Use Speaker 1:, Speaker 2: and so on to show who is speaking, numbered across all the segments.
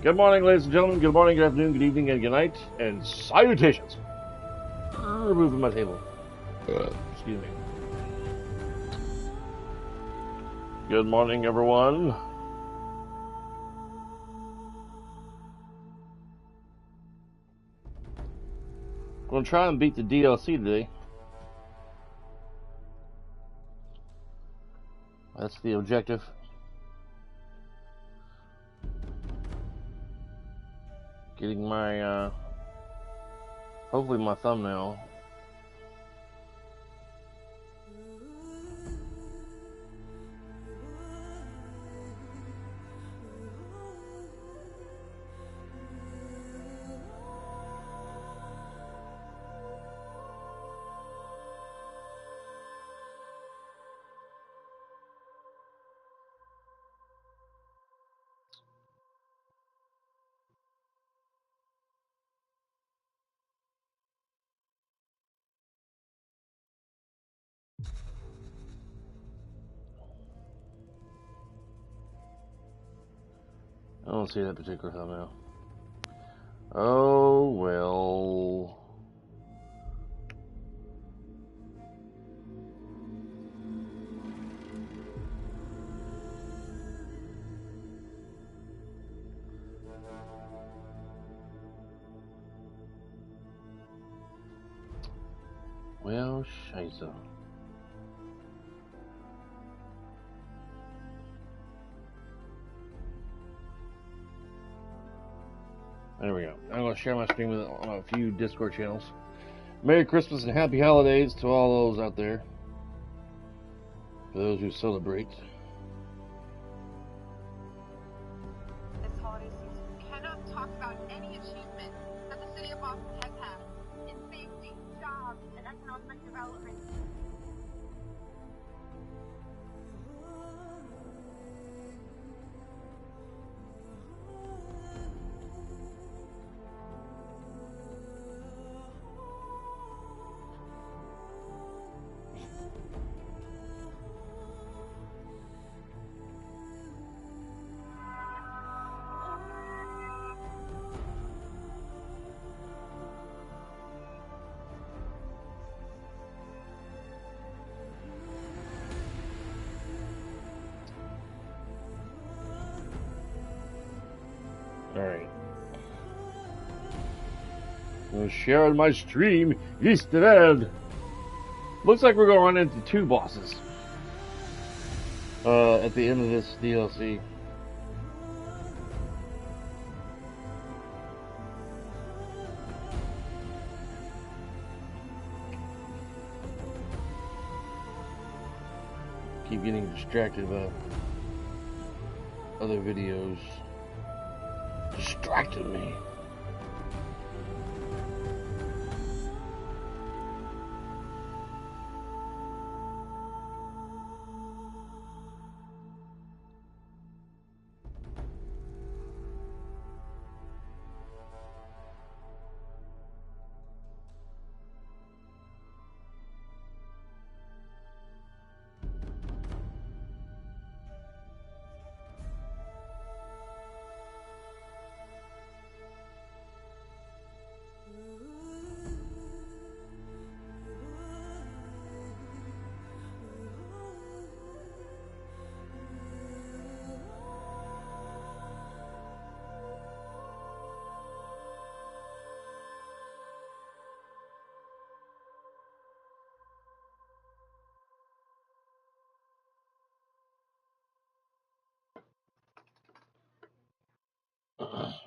Speaker 1: Good morning, ladies and gentlemen. Good morning, good afternoon, good evening, and good night, and salutations. Removing my table. Excuse me. Good morning, everyone. Gonna try and beat the DLC today. That's the objective. Getting my, hopefully my thumbnail. I don't see that particular thumbnail. Oh, well. Well, scheisse. There we go. I'm going to share my screen with on a few Discord channels. Merry Christmas and Happy Holidays to all those out there. For those who celebrate.
Speaker 2: This holiday season, we cannot talk about any achievement that the city of Boston has had in safety, jobs, and economic development.
Speaker 1: Alright. I'm sharing my stream, Easter Ed. Looks like we're going to run into two bosses. At the end of this DLC. Keep getting distracted by other videos. Distracted me.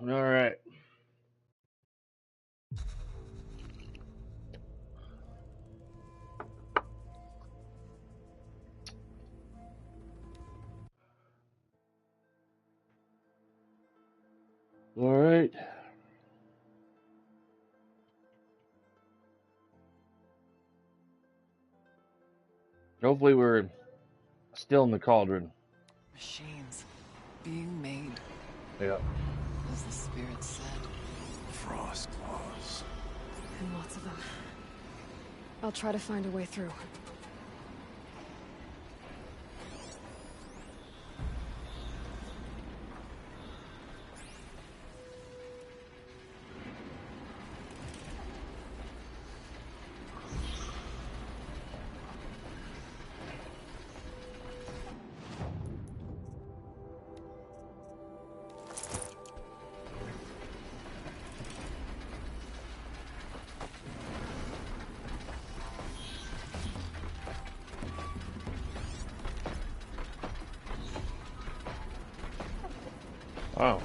Speaker 1: Alright. Alright. Hopefully we're still in the cauldron.
Speaker 3: Machines being made.
Speaker 1: Yeah.
Speaker 3: As the spirit said.
Speaker 4: Frost claws.
Speaker 5: And lots of them. I'll try to find a way through.
Speaker 1: Wow.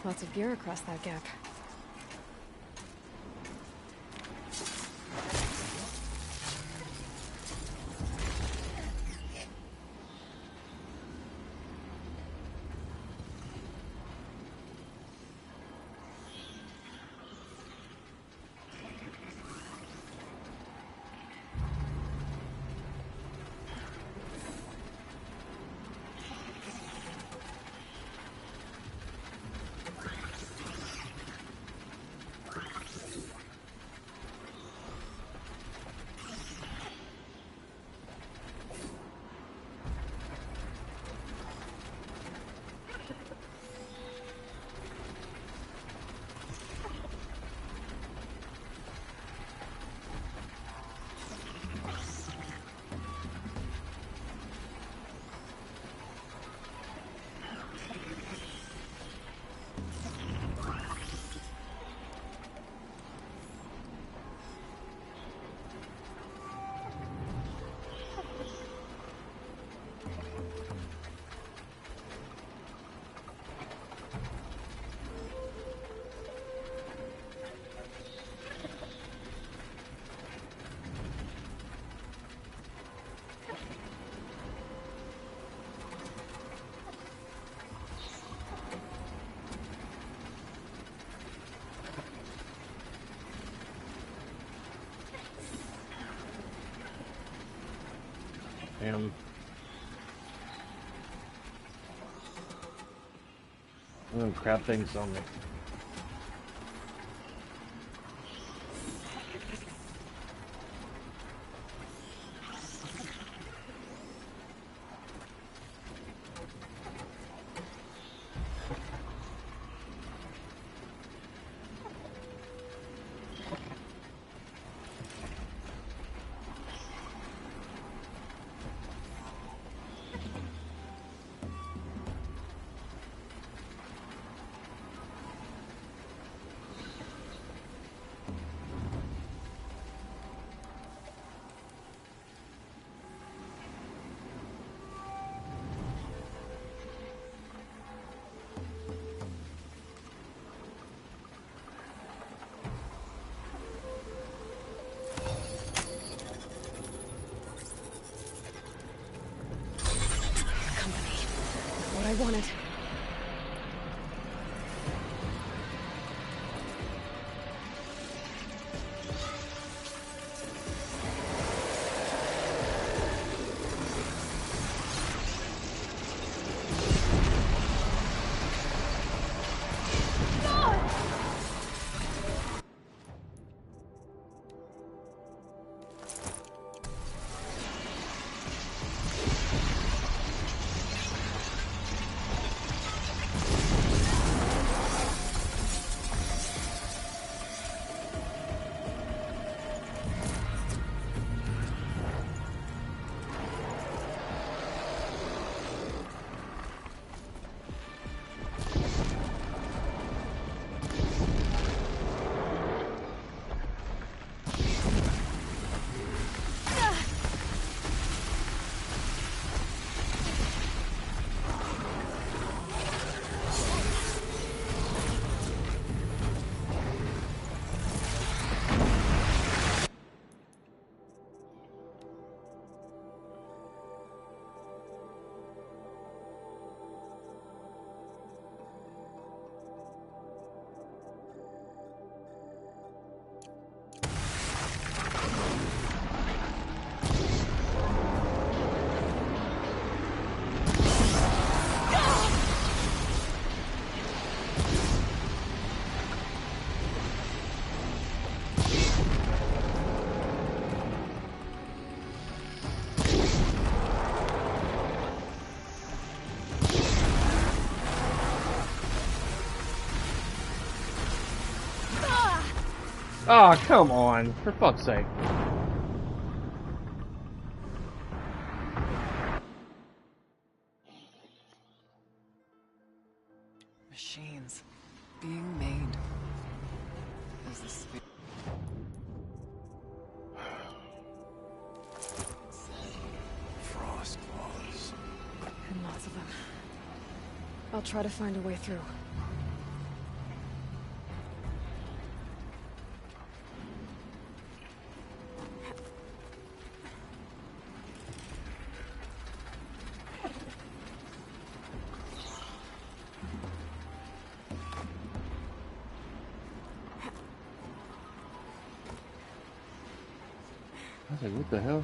Speaker 5: Lots of gear across that gap.
Speaker 1: Damn. Oh, crap things on me.
Speaker 5: What I wanted.
Speaker 1: Ah, come on. For fuck's sake.
Speaker 3: Machines being made as the spirit.
Speaker 4: Frost claws.
Speaker 5: And lots of them. I'll try to find a way through.
Speaker 1: I was like, what the hell?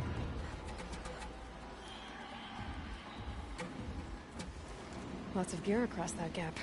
Speaker 5: Lots of gear across that gap.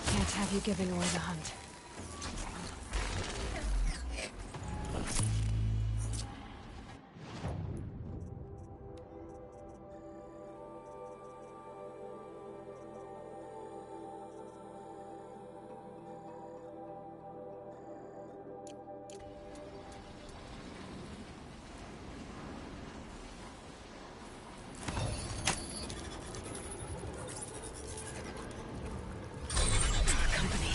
Speaker 5: Can't have you giving away the hunt. Company.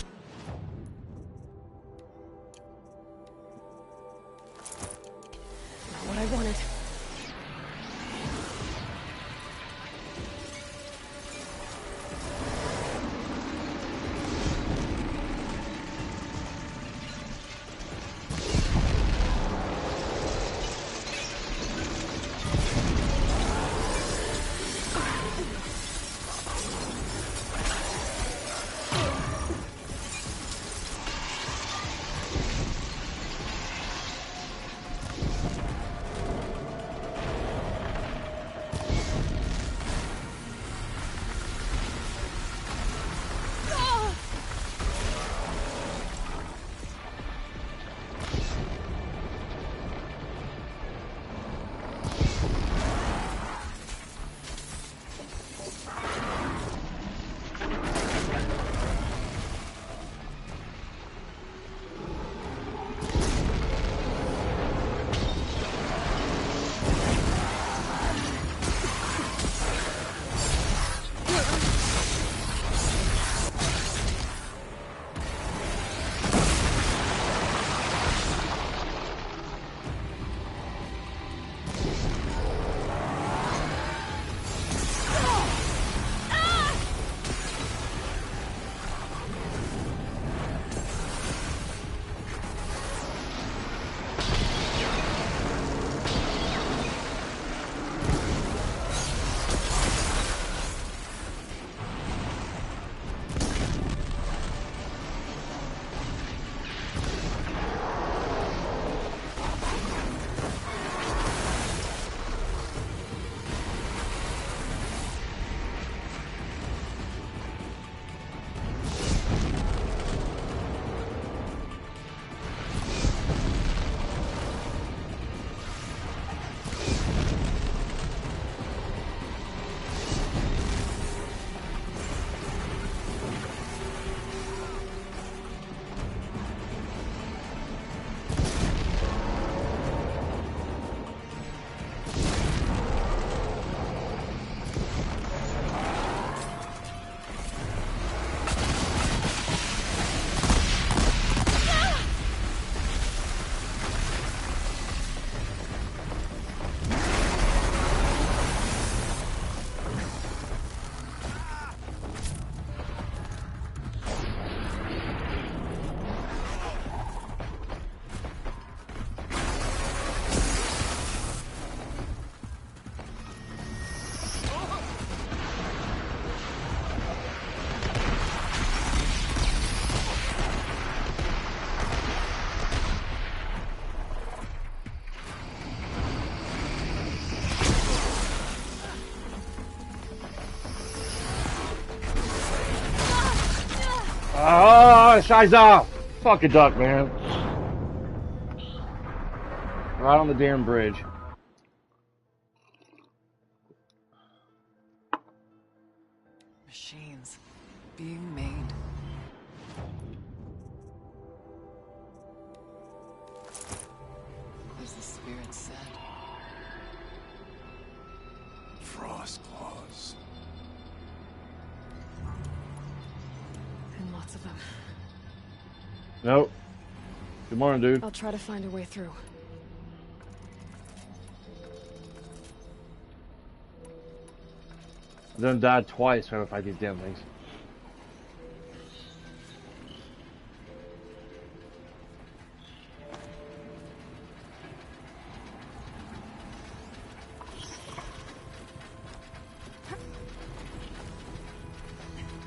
Speaker 1: Oh, Shiza! Fuck a duck, man. Right on the damn bridge.
Speaker 3: Machines being made. As the spirit said.
Speaker 4: Frost claws.
Speaker 5: And lots of them.
Speaker 1: Nope. Good morning, dude.
Speaker 5: I'll try to find a way through.
Speaker 1: I done died twice trying to fight these damn things.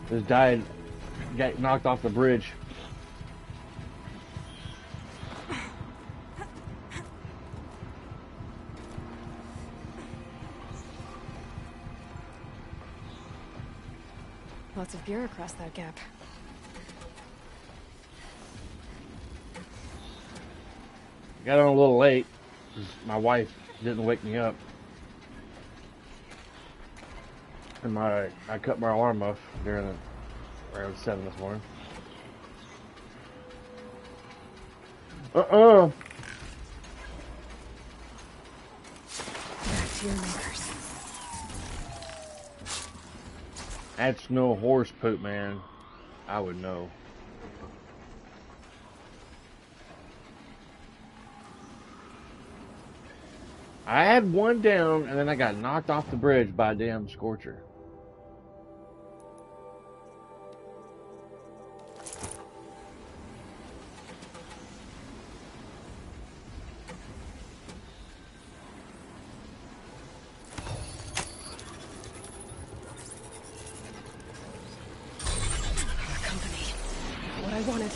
Speaker 1: Just died, got knocked off the bridge.
Speaker 5: Lots of gear across that gap.
Speaker 1: Got on a little late because my wife didn't wake me up. And I cut my alarm off during around 7 this morning.
Speaker 5: Back to your makers.
Speaker 1: That's no horse poop, man. I would know. I had one down, and then I got knocked off the bridge by a damn scorcher.
Speaker 5: Company. What I wanted.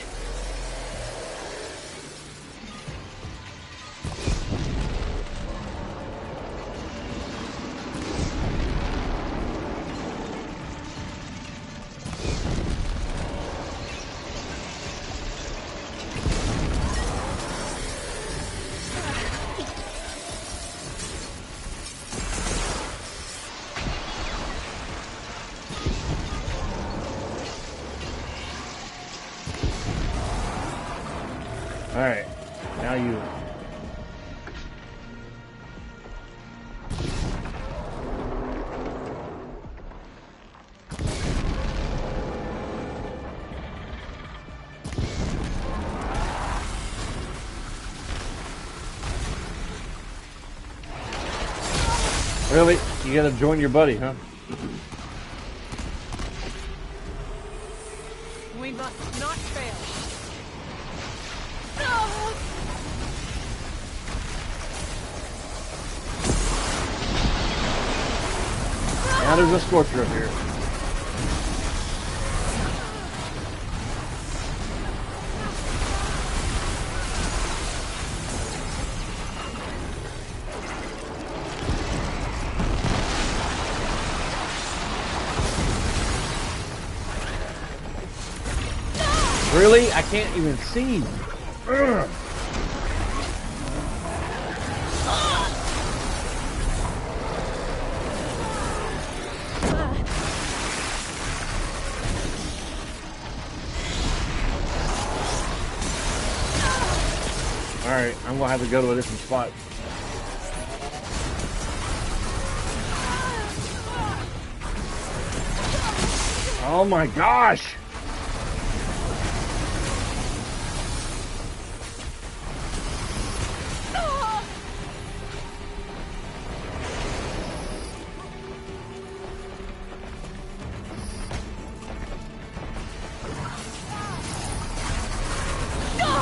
Speaker 1: Alright, now you. Really? You gotta join your buddy, huh?
Speaker 6: We must not fail.
Speaker 1: Now there's a scorcher up here. Really? I can't even see. Ugh. Alright, I'm gonna have to go to a different spot. Oh my gosh!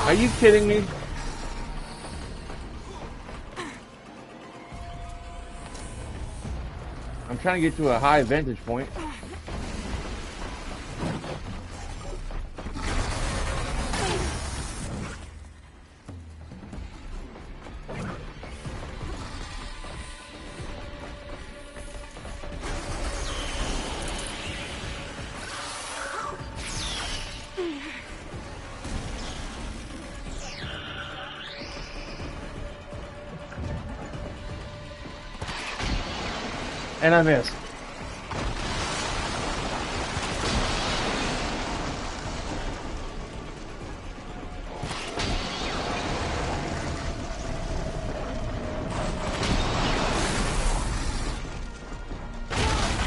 Speaker 1: Are you kidding me? I'm trying to get to a high vantage point. And I missed.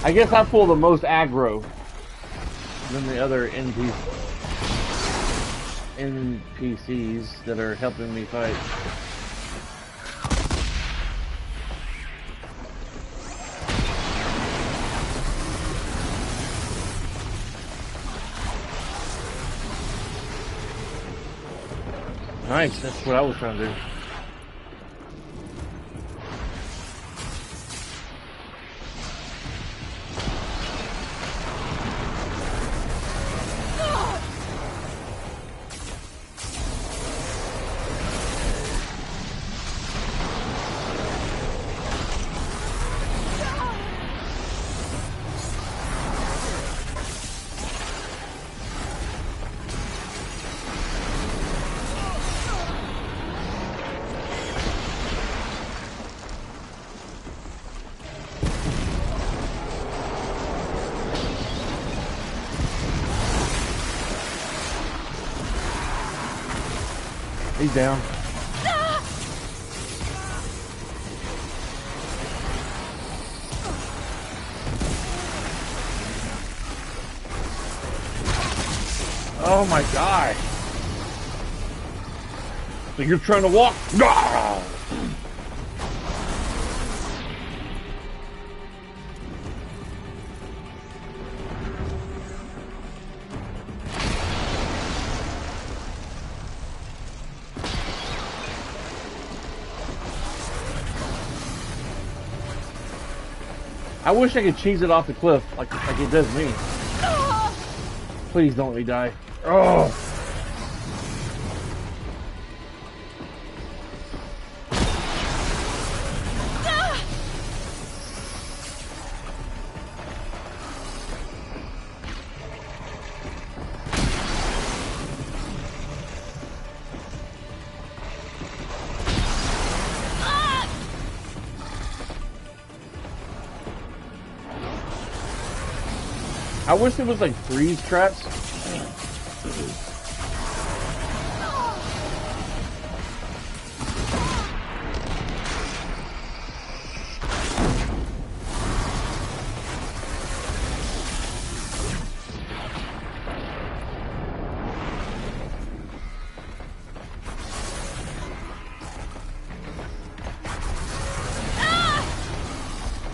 Speaker 1: I guess I pull the most aggro than the other NPCs that are helping me fight. Nice, that's what I was trying to do. He's down. Oh my god. So you're trying to walk? No! I wish I could cheese it off the cliff like it does me. Please don't let me die. Oh! I wish there was like freeze traps.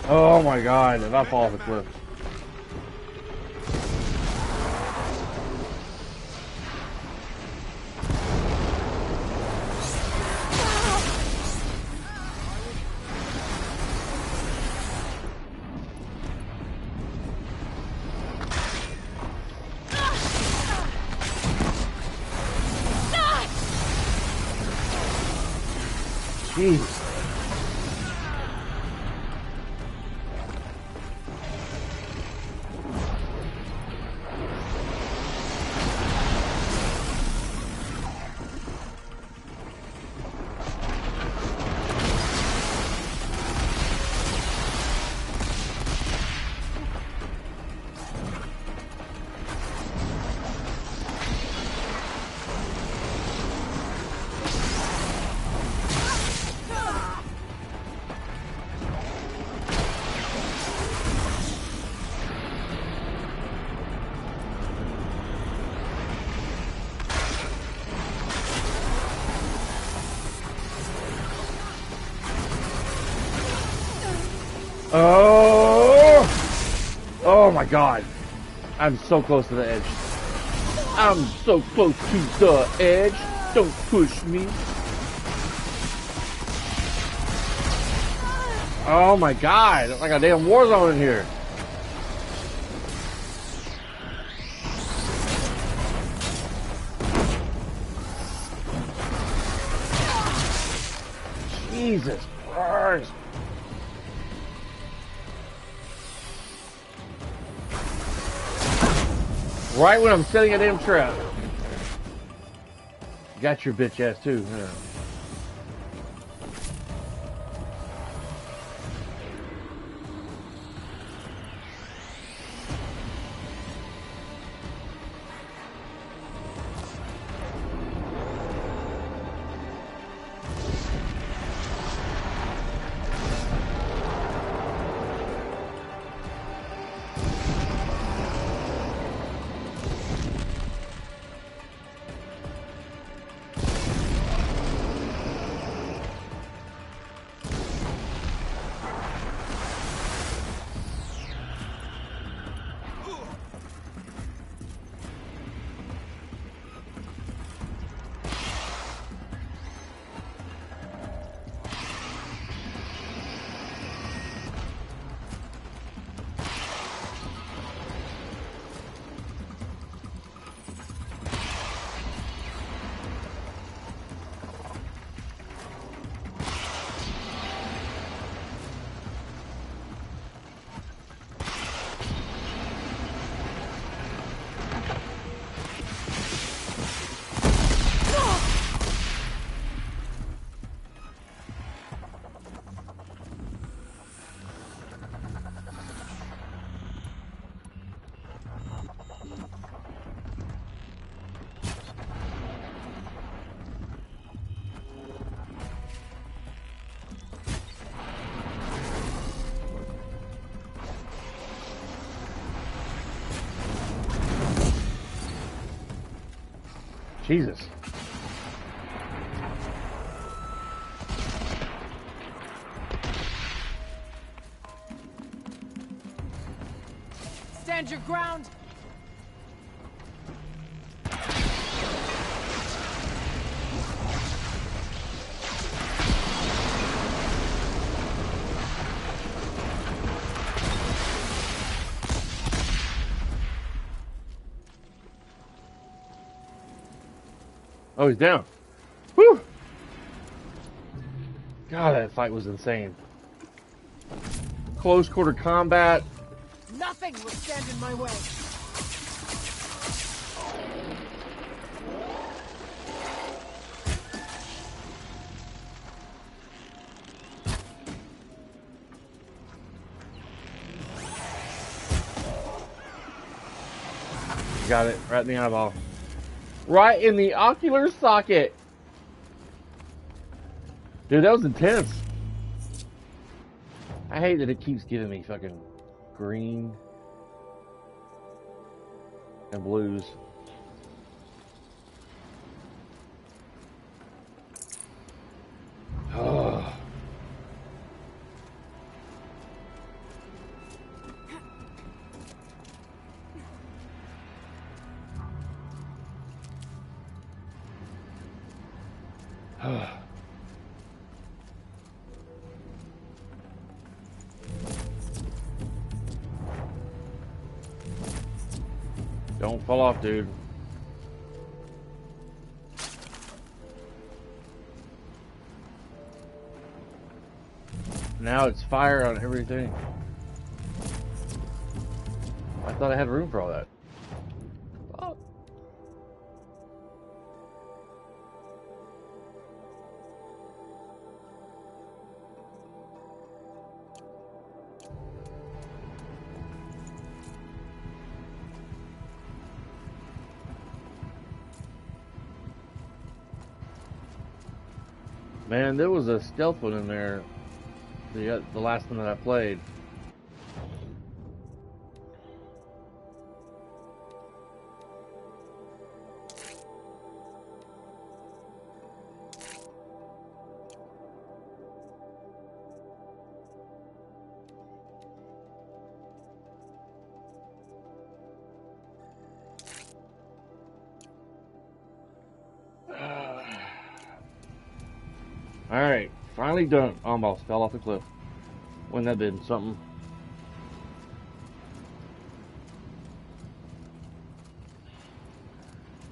Speaker 1: Oh my god, if I fall off the cliff. Jeez. Oh my god. I'm so close to the edge. I'm so close to the edge. Don't push me. Oh my god. It's like a damn war zone in here. Jesus Christ. Right when I'm setting a damn trap. Got your bitch ass too. Yeah. Jesus.
Speaker 6: Stand your ground.
Speaker 1: Oh, he's down. Whew! God, that fight was insane. Close quarter combat.
Speaker 6: Nothing will stand in my way.
Speaker 1: Got it. Right in the eyeball. Right in the ocular socket. Dude, that was intense. I hate that it keeps giving me fucking green and blues. Oh. Don't fall off, dude. Now it's fire on everything. I thought I had room for all that. Oh. Man, there was a stealth one in there. The last one that I played. Alright, finally done. Almost fell off the cliff. Wouldn't that been something?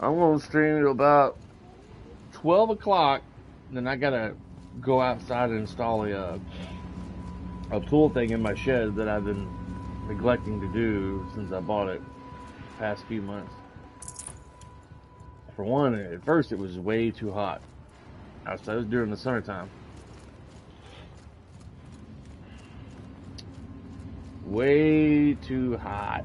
Speaker 1: I'm gonna stream at about 12 o'clock, then I gotta go outside and install a tool thing in my shed that I've been neglecting to do since I bought it the past few months. For one, at first it was way too hot outside. It was during the summertime. Way too hot.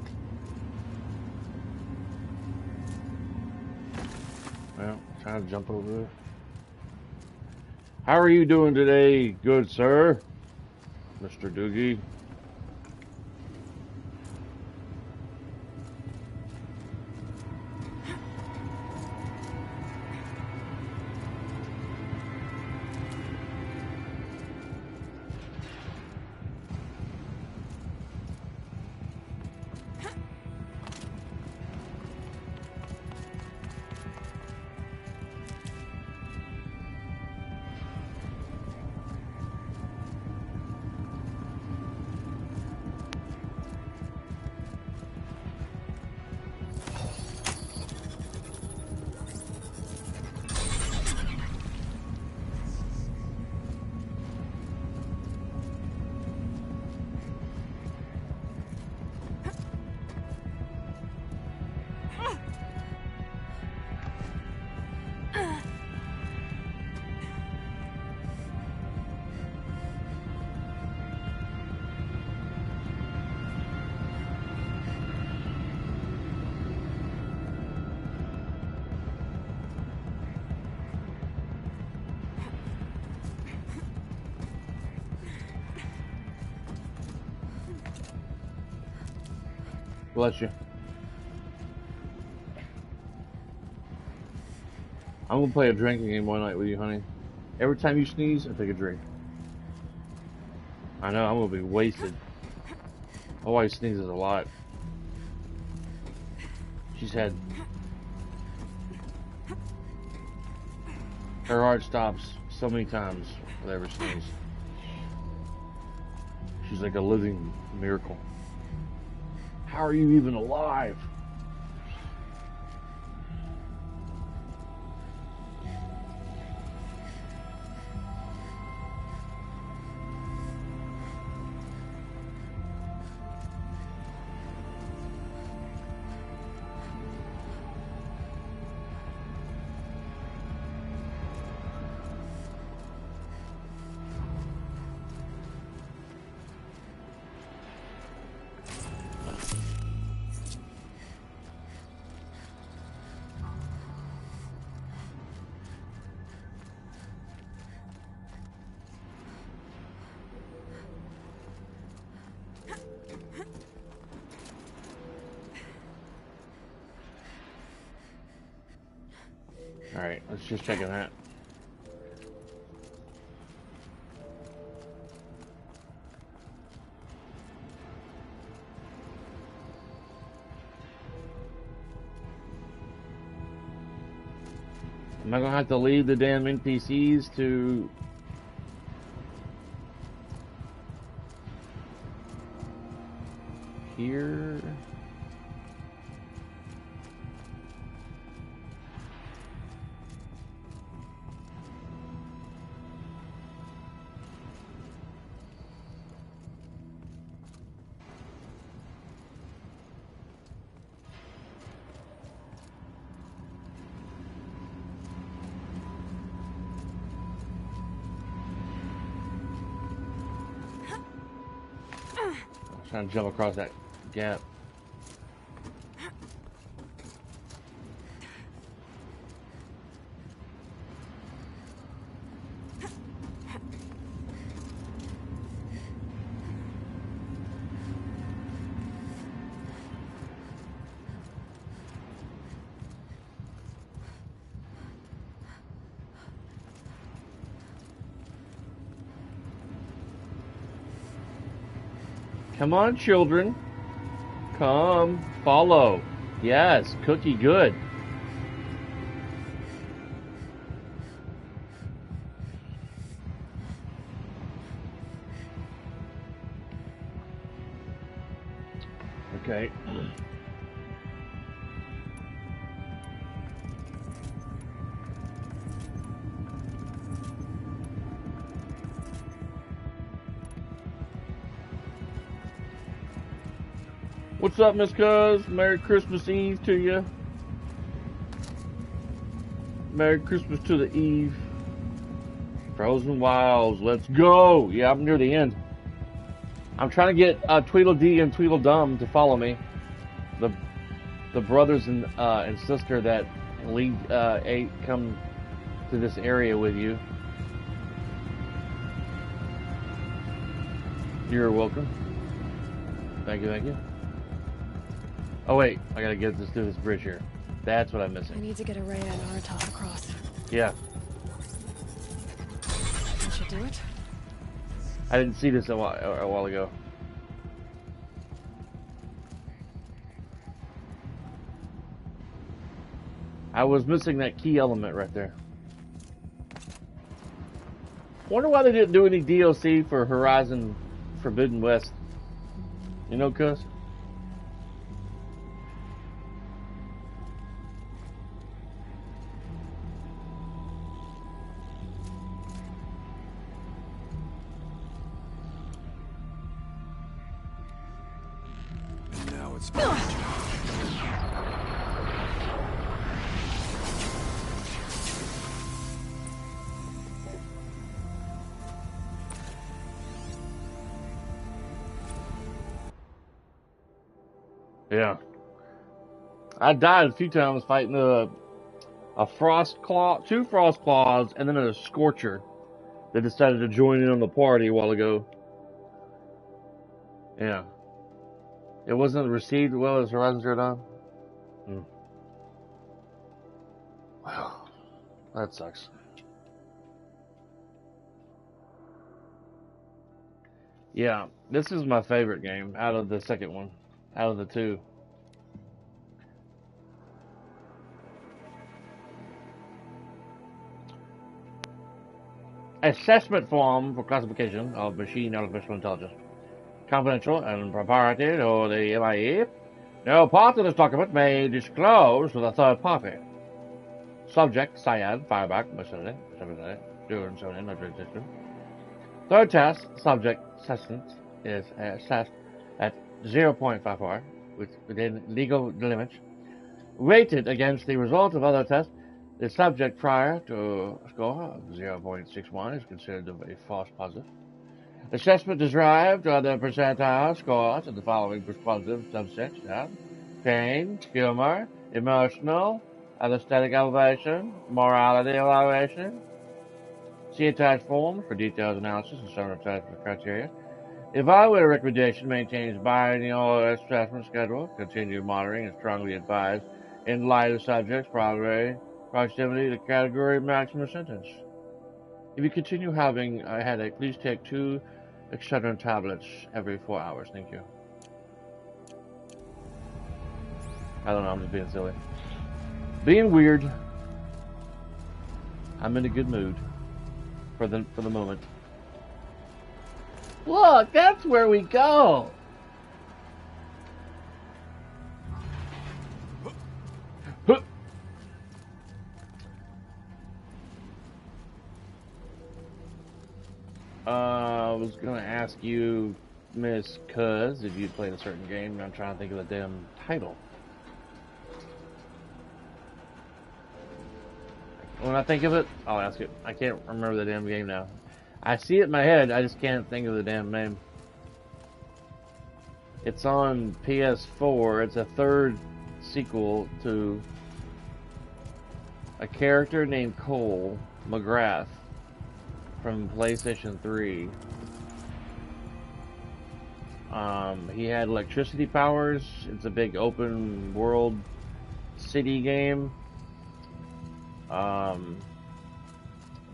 Speaker 1: Well, trying to jump over there. How are you doing today, good sir? Mr. Doogie. Bless you. I'm gonna play a drinking game one night with you, honey. Every time you sneeze, I take a drink. I know, I'm gonna be wasted. My wife sneezes a lot. She's had... Her heart stops so many times with every sneeze. She's like a living miracle. How are you even alive? Alright, let's just check on that. Am I gonna have to leave the damn NPCs to... here? Trying to jump across that gap. Come on, children. Come. Follow. Yes, cookie good. Okay. What's up, Miss Cuz? Merry Christmas Eve to you. Merry Christmas to the Eve. Frozen Wilds, let's go! Yeah, I'm near the end. I'm trying to get Tweedledee and Tweedledum to follow me. The brothers and sister that League 8 come to this area with you. You're welcome. Thank you, thank you. Oh wait, I gotta get this through this bridge here. That's what I'm missing.
Speaker 5: I need to get Araya and Aratop across.
Speaker 1: Yeah.
Speaker 5: That should do it.
Speaker 1: I didn't see this a while ago. I was missing that key element right there. Wonder why they didn't do any DLC for Horizon Forbidden West. You know, cuz?
Speaker 4: And now it's my job.
Speaker 1: Yeah. I died a few times fighting a frost claw, 2 frost claws, and then a scorcher that decided to join in on the party a while ago. Yeah. It wasn't received well as Horizon Zero Dawn. Wow. That sucks. Yeah, this is my favorite game out of the second one, out of the two. Assessment form for classification of machine artificial intelligence. Confidential and proprietary to the MIE. No part of this document may disclose to the third party. Subject, Cyan, Fireback, Mercenary, Duran, Sonin, System. Third test, subject sustenance is assessed at 0.54 within legal limits. Rated against the result of other tests, the subject prior to a score of 0.61 is considered to be false positive. Assessment derived on the percentile scores of the following responsive subsets: pain, humor, emotional, aesthetic elevation, morality evaluation. See attached form for detailed analysis and some assessment criteria. Evaluator recommendation maintains biennial assessment schedule. Continued monitoring is strongly advised in light of subjects' proximity to category maximum sentence. If you continue having a headache, please take 2 Excedrin tablets every 4 hours. Thank you. I don't know, I'm just being silly. Being weird. I'm in a good mood for the moment. Look, that's where we go. I was gonna ask you, Miss Cuz, if you played a certain game, and I'm trying to think of the damn title. When I think of it, I'll ask it. I can't remember the damn game now. I see it in my head, I just can't think of the damn name. It's on PS4. It's a third sequel to a character named Cole McGrath from PlayStation 3. He had electricity powers. It's a big open world city game.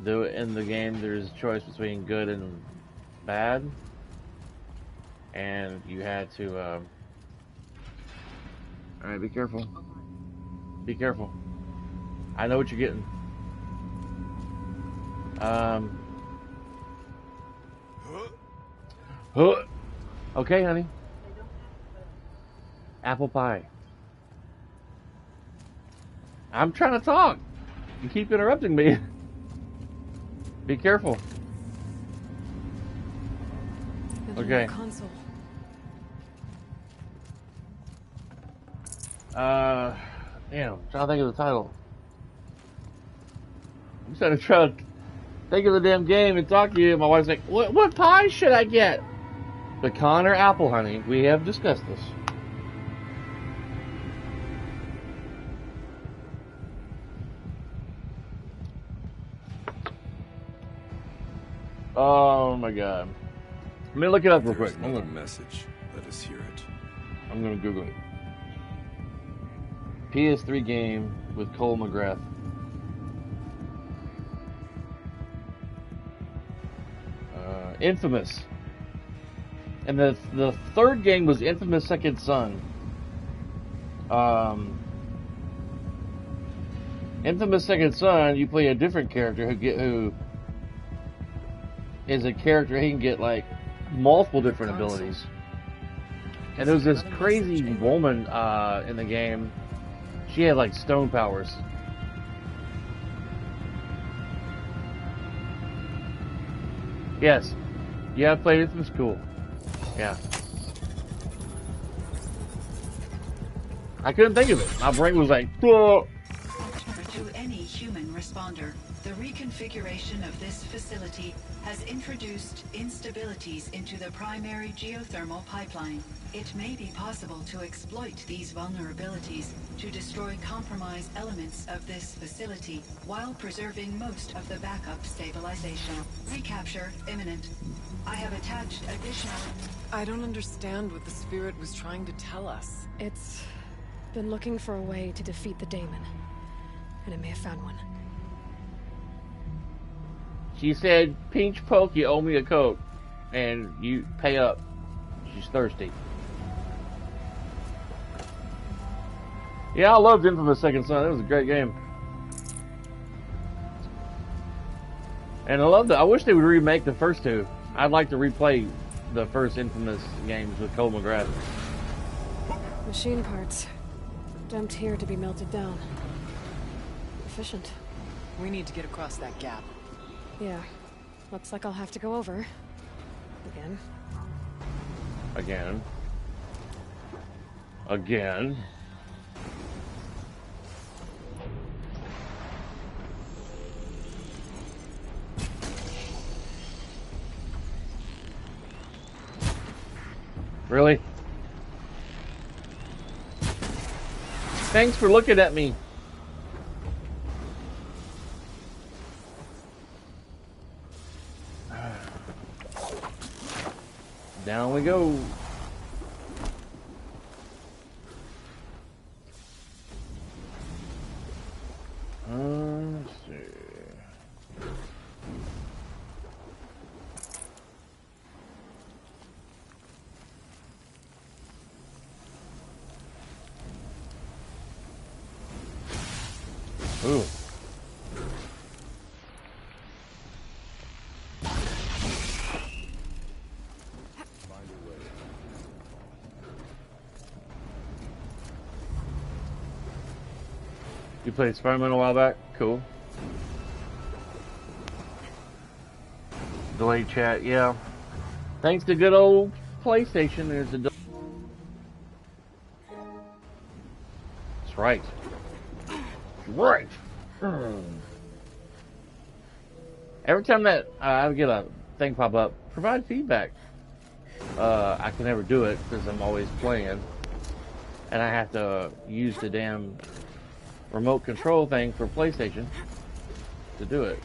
Speaker 1: In the game, there's a choice between good and bad, and you had to. All right, be careful. Be careful. I know what you're getting. Okay, honey. Apple pie. I'm trying to talk. You keep interrupting me. Be careful. Okay.
Speaker 5: Console.
Speaker 1: Damn, I'm trying to think of the title. I'm trying to think of the damn game and talk to you. My wife's like, what pie should I get? Pecan or apple, honey? We have discussed this. Oh my god. Let me look it up real quick.
Speaker 4: There's another message. Let us hear it.
Speaker 1: I'm gonna Google it. PS3 game with Cole McGrath. Infamous. And the third game was Infamous Second Son. Infamous Second Son, you play a different character who is a character he can get like multiple different abilities. And there was this crazy woman in the game. She had like stone powers. Yes. Yeah, I played it. It was cool. Yeah. I couldn't think of it. My brain was like, whoa.
Speaker 7: To any human responder, the reconfiguration of this facility has introduced instabilities into the primary geothermal pipeline. It may be possible to exploit these vulnerabilities to destroy compromised elements of this facility while preserving most of the backup stabilization. Recapture imminent. I have attached additional...
Speaker 3: I don't understand what the spirit was trying to tell us.
Speaker 5: It's been looking for a way to defeat the daemon, and it may have found one.
Speaker 1: She said, Peach Poke, you owe me a Coke. And you pay up. She's thirsty. Yeah, I loved Infamous Second Son. It was a great game. And I love that. I wish they would remake the first two. I'd like to replay the first Infamous games with Cole McGrath.
Speaker 5: Machine parts. Dumped here to be melted down. Efficient.
Speaker 3: We need to get across that gap.
Speaker 5: Yeah. Looks like I'll have to go over. Again.
Speaker 1: Again. Again. Really? Thanks for looking at me. Down we go. Let's see. Ooh. You played Spider-Man a while back? Cool. Delayed chat, yeah. Thanks to good old PlayStation, there's a delay. That's right. Right. Every time that I get a thing pop up, provide feedback. I can never do it because I'm always playing, and I have to use the damn remote control thing for PlayStation to do it.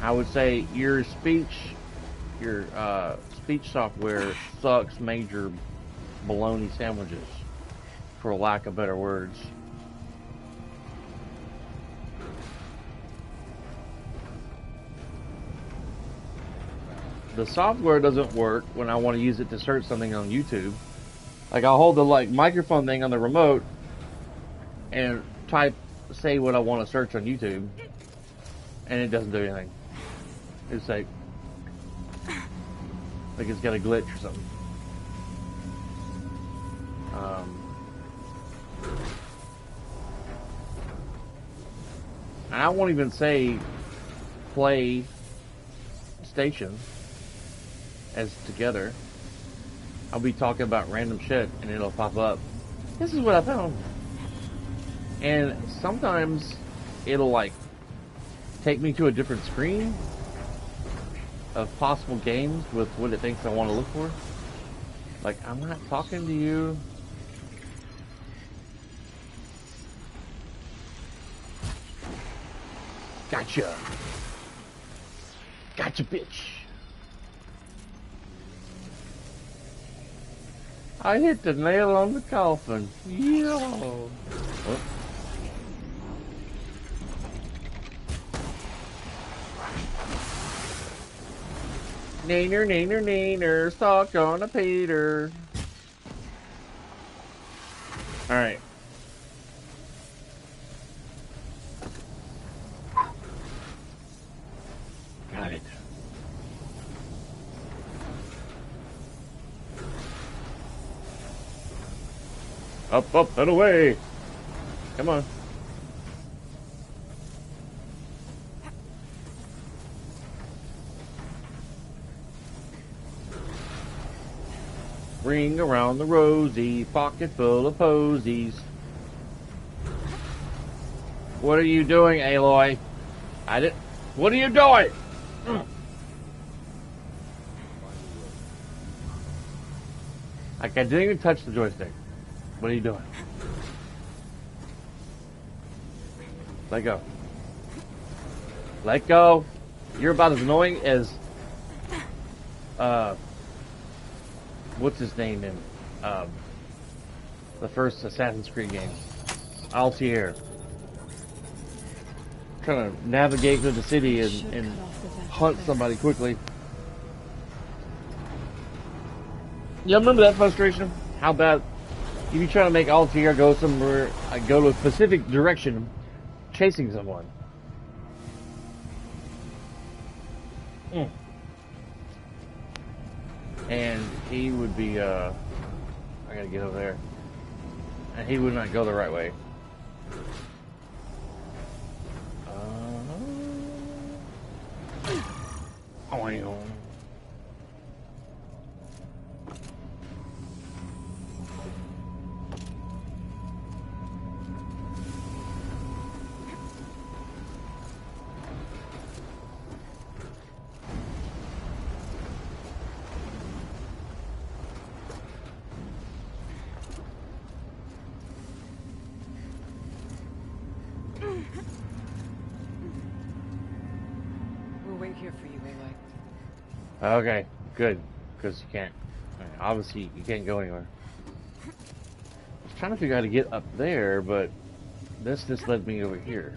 Speaker 1: I would say your speech software sucks major bologna sandwiches, for lack of better words. The software doesn't work when I want to use it to search something on YouTube. Like, I'll hold the microphone thing on the remote and say what I want to search on YouTube, and it doesn't do anything. It's like it's got a glitch or something. I won't even say play station as together. I'll be talking about random shit and it'll pop up. This is what I found. And sometimes it'll take me to a different screen of possible games with what it thinks I want to look for. Like, I'm not talking to you. Gotcha. Gotcha, bitch. I hit the nail on the coffin. Yeah. Oh. Neener, neener, neener, stuck on a Peter. Alright. Got it. Up, up, and away. Come on. Ring around the rosy, pocket full of posies. What are you doing, Aloy? What are you doing? I didn't even touch the joystick. What are you doing? Let go. Let go. You're about as annoying as what's his name in the first Assassin's Creed game? Altair. trying to navigate through the city
Speaker 5: Should
Speaker 1: and
Speaker 5: cut off the vent
Speaker 1: hunt
Speaker 5: there.
Speaker 1: somebody quickly. You remember that frustration? How bad if you try to make Altair go somewhere, go to a specific direction, chasing someone. And he would be, I gotta get over there. And he would not go the right way. Oh,
Speaker 3: We'll wait here for you, Aloy.
Speaker 1: okay, good. Because you can't. Obviously, you can't go anywhere. I was trying to figure out how to get up there, but this just led me over here.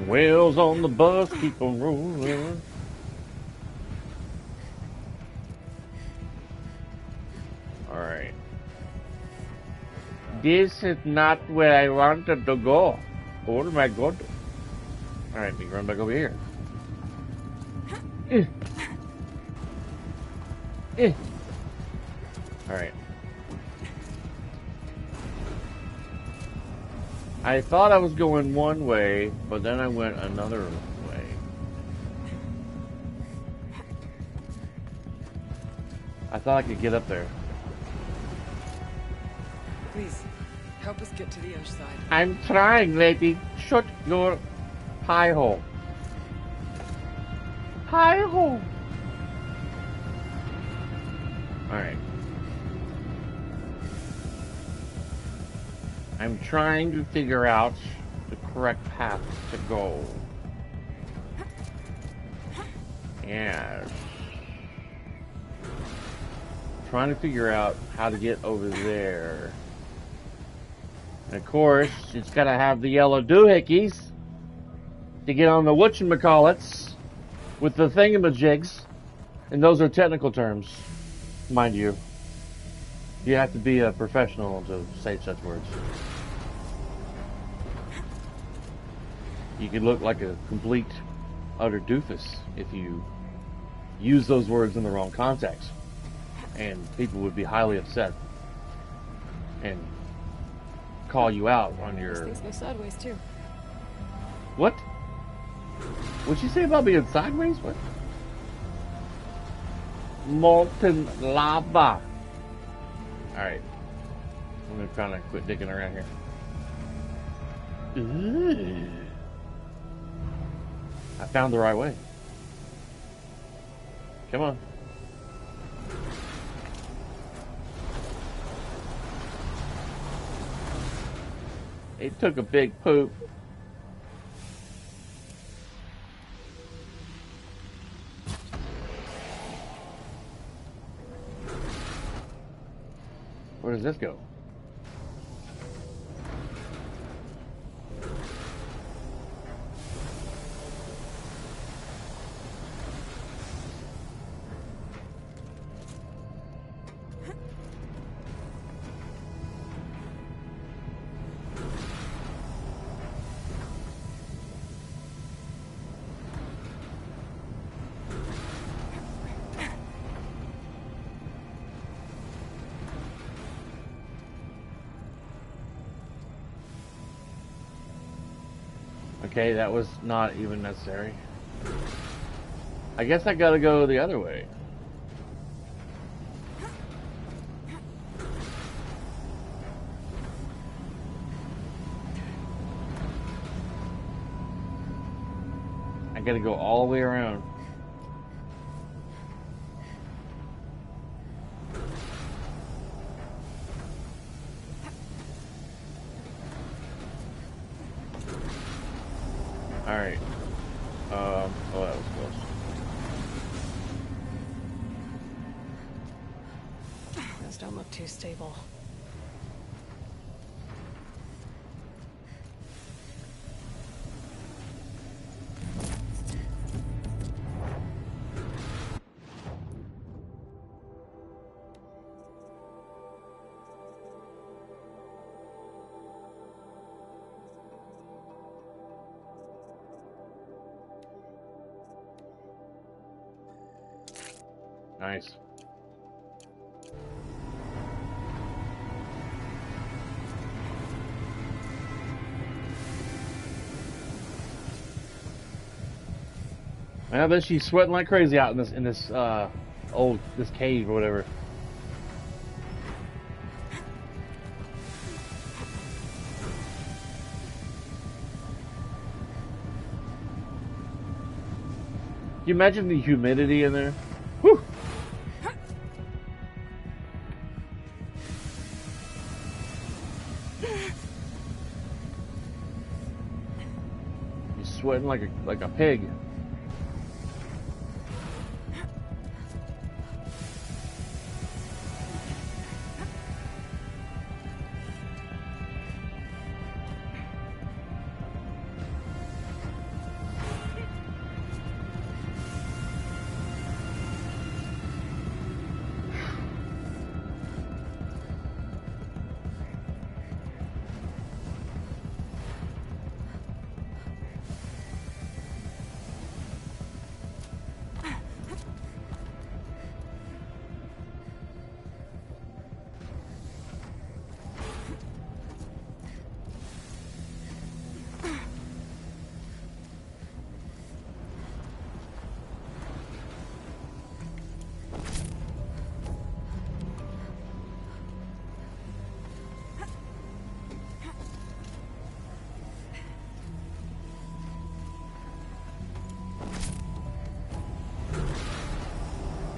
Speaker 1: Wheels on the bus keep on rolling. Alright. This is not where I wanted to go. Oh my god. Alright, we run back over here. Alright. I thought I was going one way, but then I went another way. I thought I could get up there.
Speaker 3: Please, help us get to the other side.
Speaker 1: I'm trying, lady. Shut your pie hole. Pie hole. Alright. I'm trying to figure out the correct path to go. Yes. Trying to figure out how to get over there. And of course, it's gotta have the yellow doohickeys to get on the whatchamacallits with the thingamajigs. And those are technical terms, mind you. You have to be a professional to say such words. You could look like a complete, utter doofus if you use those words in the wrong context. And people would be highly upset. And call you out on
Speaker 5: These
Speaker 1: your...
Speaker 5: things go sideways too.
Speaker 1: What? What'd you say about being sideways? What? Molten lava. Alright. I'm gonna kind of quit digging around here. Ooh. I found the right way. Come on. It took a big poop. Where does this go? Okay, that was not even necessary. I guess I gotta go the other way. I gotta go all the way around. Alright. Oh, that was close.
Speaker 5: Gotta stop Don't look too stable.
Speaker 1: Nice. I bet she's sweating like crazy out in this this cave or whatever. Can you imagine the humidity in there? Whew. You're sweating like a pig.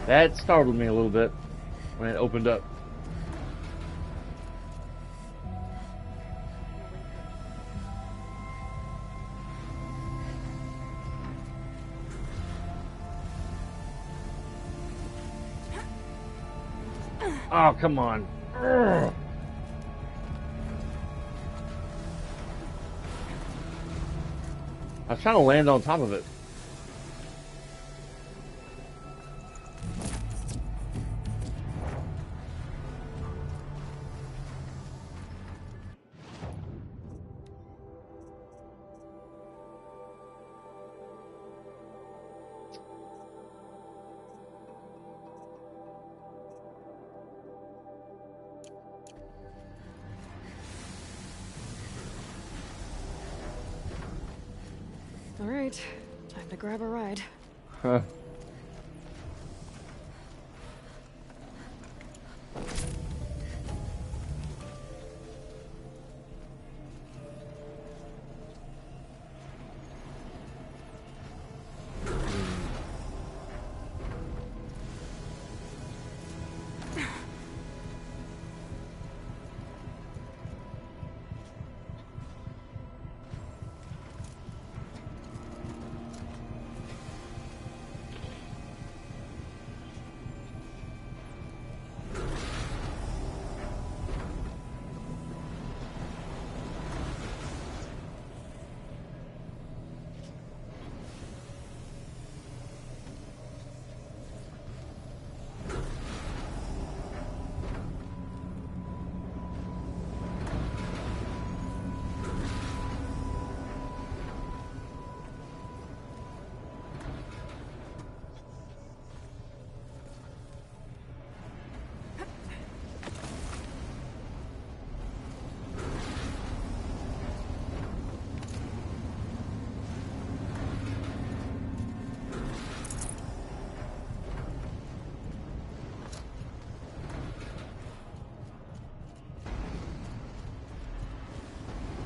Speaker 1: That startled me a little bit when it opened up. Oh, come on. Ugh. I was trying to land on top of it.
Speaker 5: All right, time to grab a ride.
Speaker 1: Huh.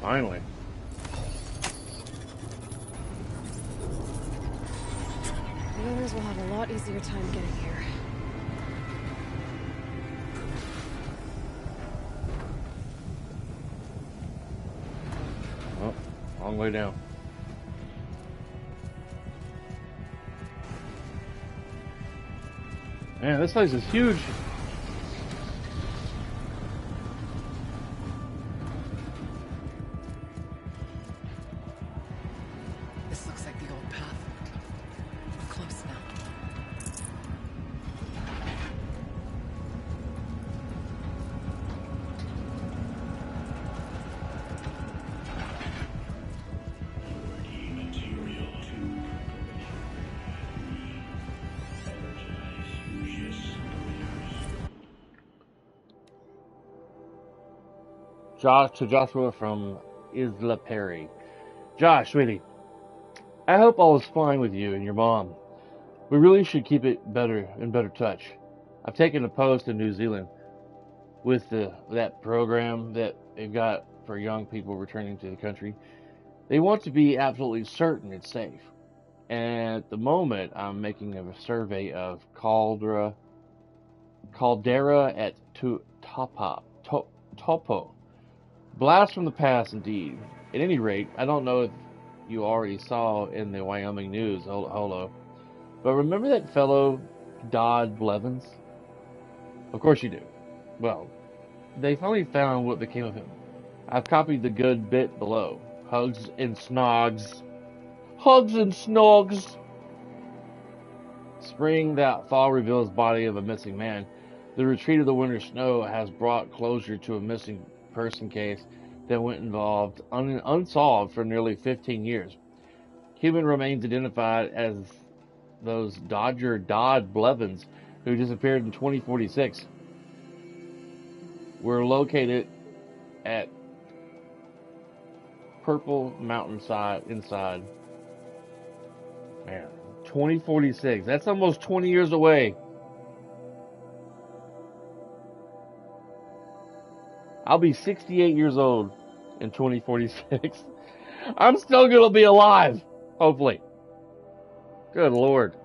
Speaker 1: Finally.
Speaker 5: The others will have a lot easier time getting here.
Speaker 1: Oh, long way down. Man, this place is huge.
Speaker 3: This looks like the old path. We're close now.
Speaker 1: To Joshua from Isla Perry. Josh, sweetie, I hope all is fine with you and your mom. We really should keep it in better touch. I've taken a post in New Zealand with that program that they've got for young people returning to the country. They want to be absolutely certain it's safe. And at the moment, I'm making a survey of Caldera at Topo. Blast from the past, indeed. At any rate, I don't know if you already saw in the Wyoming news, holo, but remember that fellow Dodd Blevins? Of course you do. Well, they finally found what became of him. I've copied the good bit below. Hugs and snogs. Hugs and snogs! Spring that fall reveals body of a missing man. The retreat of the winter snow has brought closure to a missing person case that went unsolved for nearly 15 years. Human remains identified as those Dodger Dodd Blevins, who disappeared in 2046, were located at Purple Mountainside inside. Man, 2046. That's almost 20 years away. I'll be 68 years old in 2046. I'm still going to be alive, hopefully. Good Lord.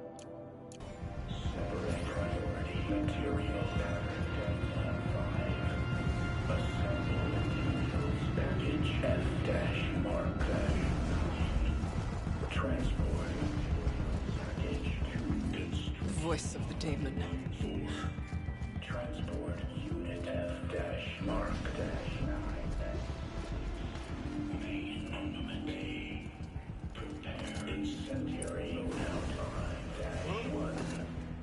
Speaker 3: Voice of the demon.
Speaker 8: Transport unit F-mark -9. Main armament A. Prepare incendiary loadout line -1.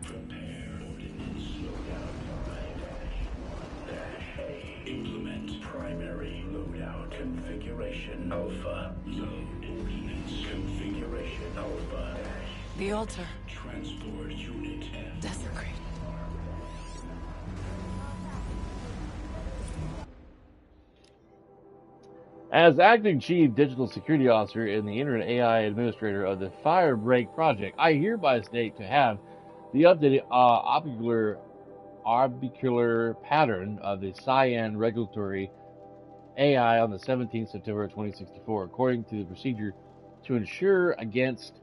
Speaker 8: Prepare ordnance loadout line -1 -A. Implement primary loadout configuration alpha. Load units configuration alpha.
Speaker 3: The altar.
Speaker 8: Transport unit F.
Speaker 3: Desecrate.
Speaker 1: As acting chief digital security officer and the Internet AI administrator of the Firebreak project, I hereby state to have the updated orbicular pattern of the Cyan regulatory AI on the 17th September 2064, according to the procedure to ensure against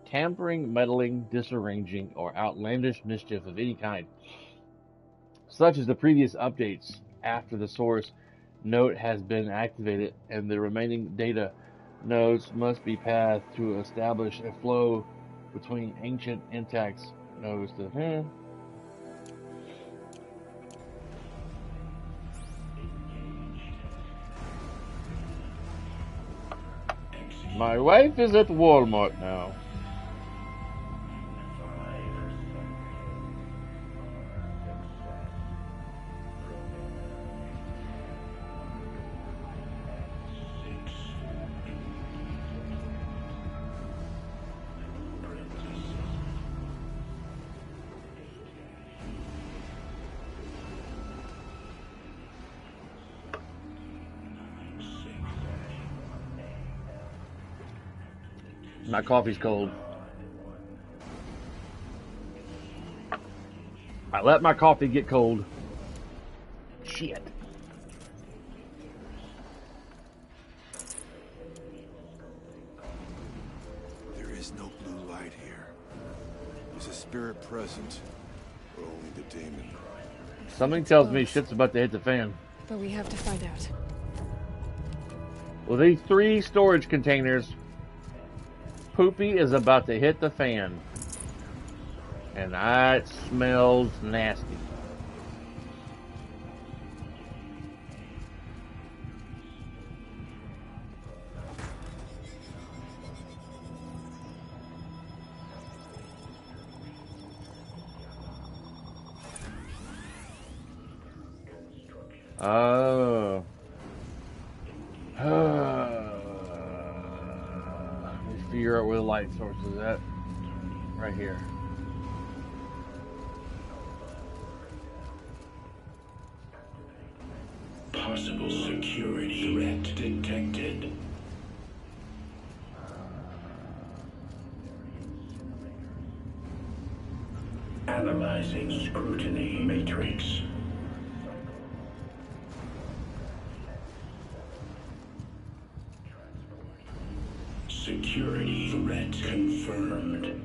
Speaker 1: tampering, meddling, disarranging, or outlandish mischief of any kind, such as the previous updates after the source node has been activated, and the remaining data nodes must be passed to establish a flow between ancient intact nodes to My wife is at Walmart now. My coffee's cold. I let my coffee get cold. Shit.
Speaker 4: There is no blue light here. Is a spirit present, or only the demon?
Speaker 1: Something tells me shit's about to hit the fan.
Speaker 5: But we have to find out.
Speaker 1: Well, these 3 storage containers, Poopy is about to hit the fan. And that smells nasty. Oh. Let me figure out where the light source is at. Right here.
Speaker 8: Possible security threat detected. Analyzing scrutiny matrix. Security threat confirmed.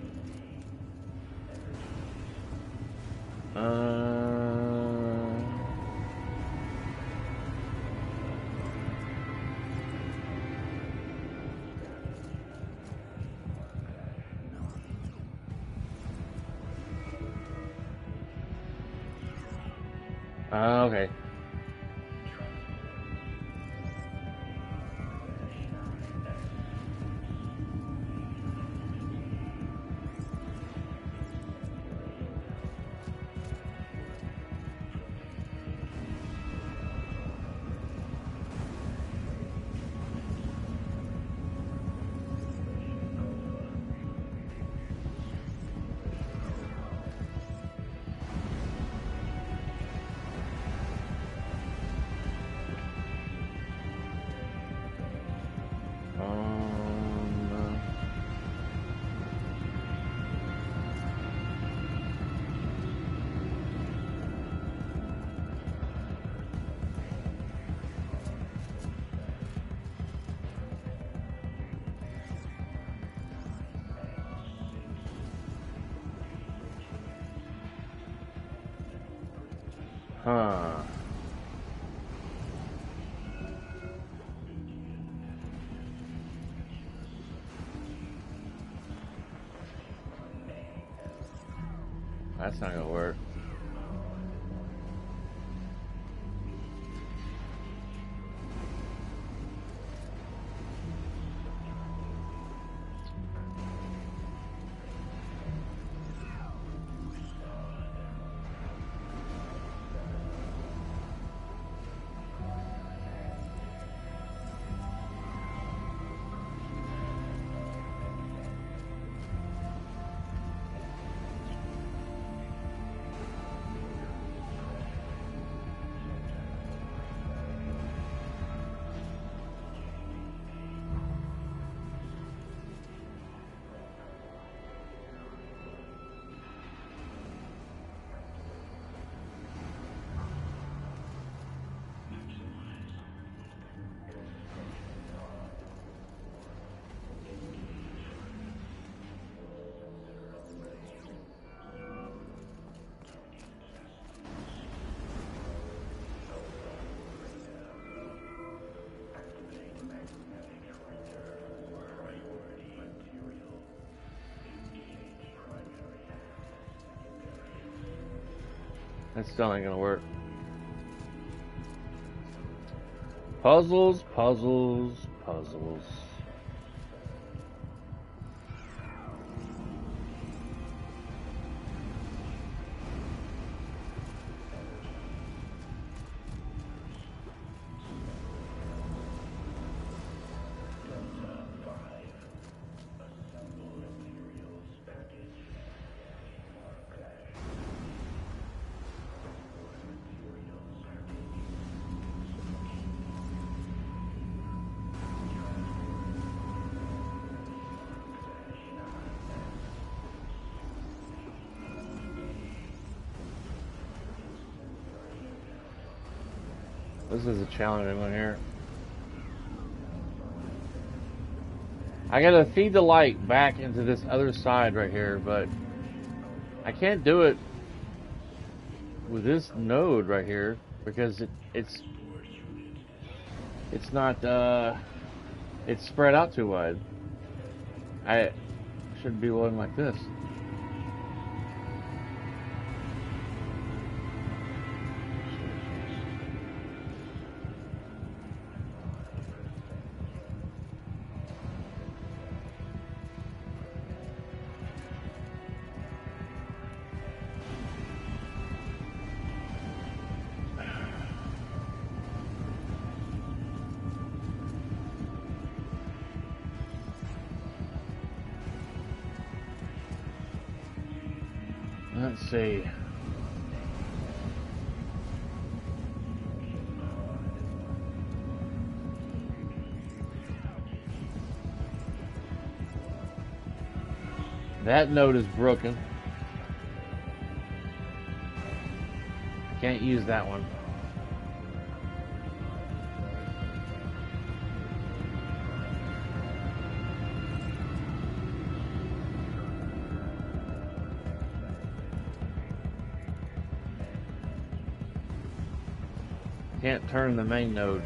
Speaker 1: Okay. Huh. That's not gonna work. That's still ain't gonna work. Puzzles, puzzles, puzzles. This is a challenging one here. I gotta feed the light back into this other side right here, but I can't do it with this node right here because it's not it's spread out too wide. I should be one like this. Let's see. That note is broken. Can't use that one. Can't turn the main node.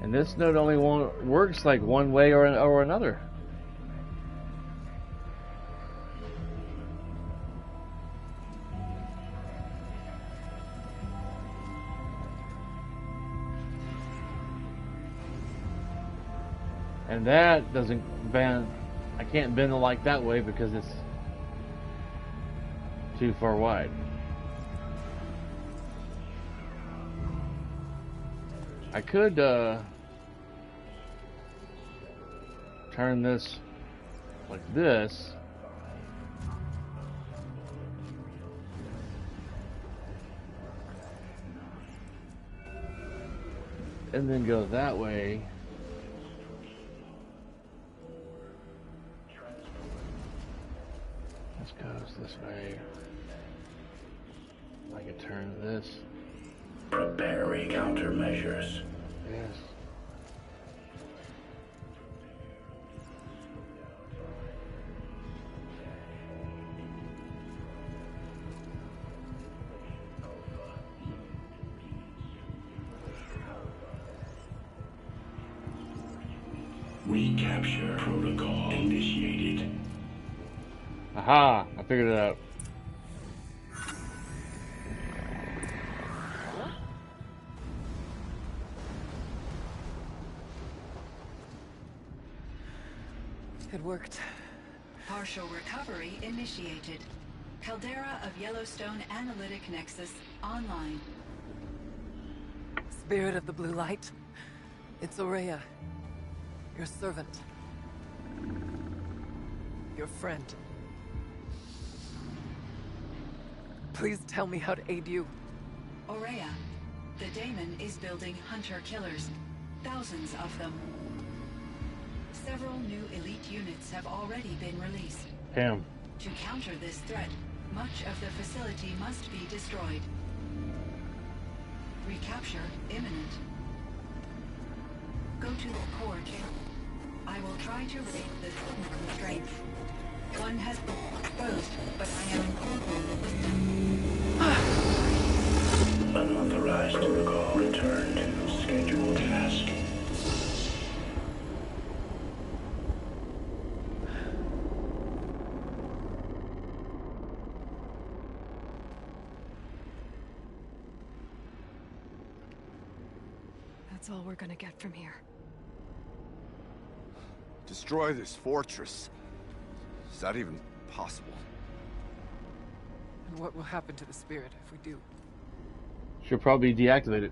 Speaker 1: And this node only works like one way or another. And that doesn't bend. I can't bend it like that way because it's too far wide. I could turn this like this. And then go that way. This goes this way. I could turn this.
Speaker 8: Prepare countermeasures.
Speaker 1: Yes.
Speaker 8: Recapture protocol initiated.
Speaker 1: Aha! I figured it out.
Speaker 3: It worked.
Speaker 7: Partial recovery initiated. Caldera of Yellowstone Analytic Nexus online.
Speaker 3: Spirit of the Blue Light. It's Ourea. Your servant. Your friend. Please tell me how to aid you.
Speaker 7: Ourea, the Daemon is building hunter-killers. Thousands of them. Several new elite units have already been released.
Speaker 1: Damn.
Speaker 7: To counter this threat, much of the facility must be destroyed. Recapture imminent. Go to the core chamber. I will try to raise the constraint. One has been exposed, but I am...
Speaker 8: Unauthorized protocol return to scheduled task.
Speaker 5: That's all we're gonna get from here.
Speaker 4: Destroy this fortress. Is that even possible?
Speaker 3: And what will happen to the spirit if we do?
Speaker 1: Should probably deactivate it.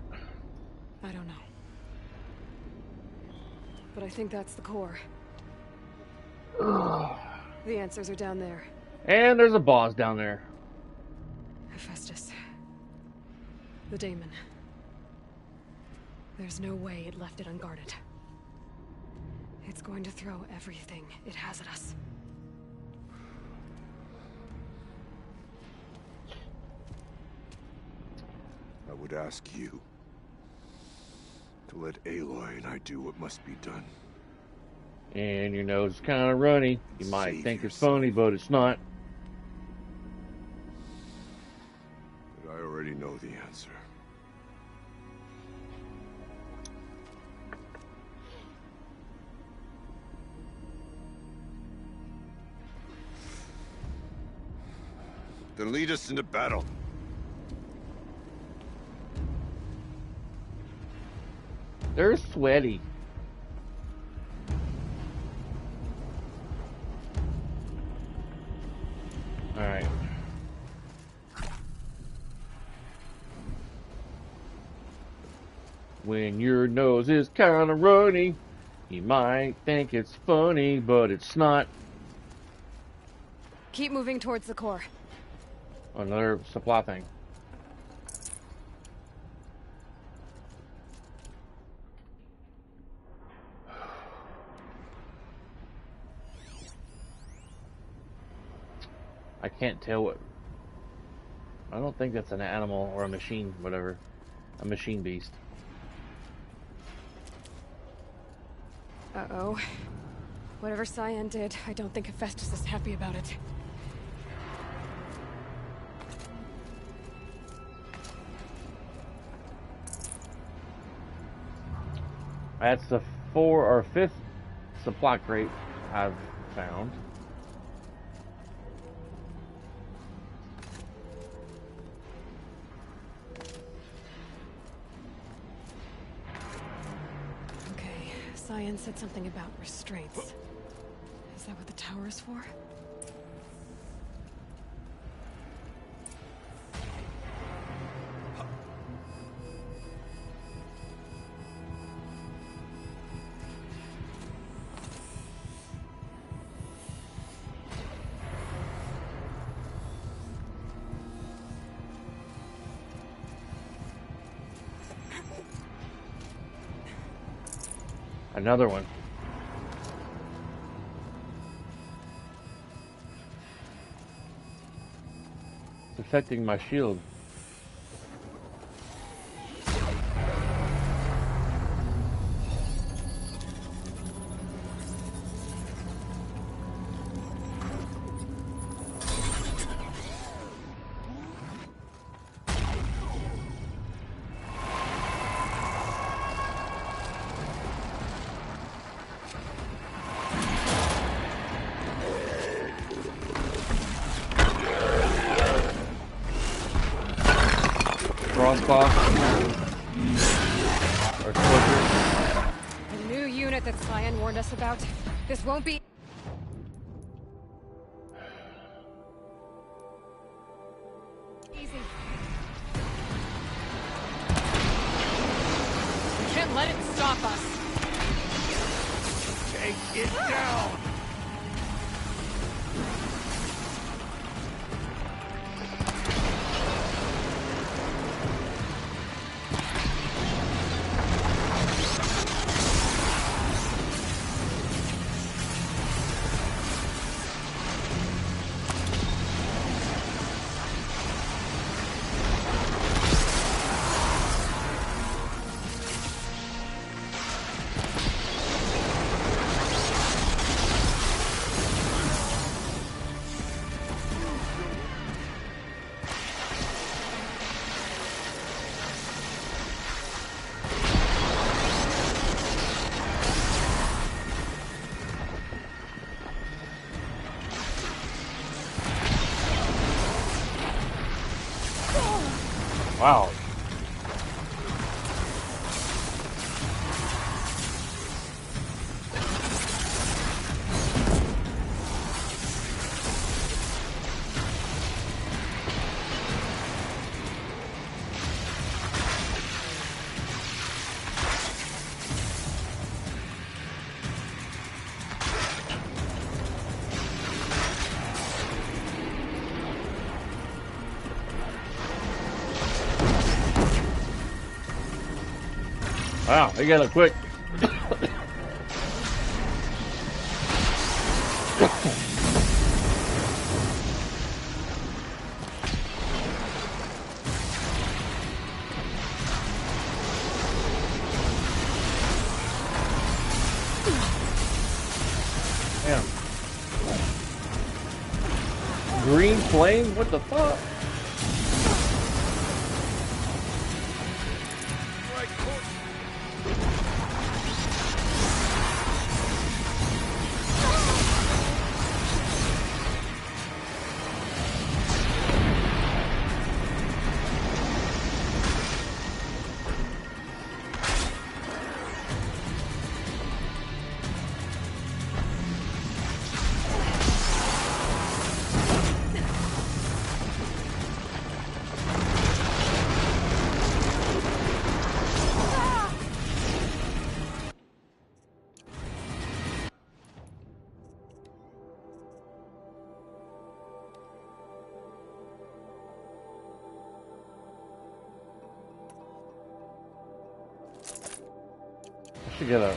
Speaker 5: I don't know. But I think that's the core. The answers are down there.
Speaker 1: And there's a boss down there.
Speaker 5: Hephaestus. The Daemon. There's no way it left it unguarded. It's going to throw everything it has at us.
Speaker 4: I would ask you to let Aloy and I do what must be done.
Speaker 1: And your nose is kind of runny. You might
Speaker 4: Save
Speaker 1: think it's
Speaker 4: yourself.
Speaker 1: funny, but it's not.
Speaker 4: But I already know the answer. Then lead us into battle.
Speaker 1: They're sweaty. Alright. When your nose is kinda runny, you might think it's funny, but it's not.
Speaker 5: Keep moving towards the core.
Speaker 1: Another supply thing. I can't tell what. I don't think that's an animal or a machine, whatever. A machine beast.
Speaker 5: Uh-oh. Whatever Cyan did, I don't think Hephaestus is happy about it.
Speaker 1: That's the 4th or 5th supply crate I've found.
Speaker 5: Okay, Cyan said something about restraints. Is that what the tower is for?
Speaker 1: Another one. It's affecting my shield. Crossbow. Or Scorcher.
Speaker 5: The new unit that Cyan warned us about. This won't be... easy. We can't let it stop us.
Speaker 4: Take it down!
Speaker 1: Wow. Wow, they got it quick. Damn. Green flame? What the fuck? should get a...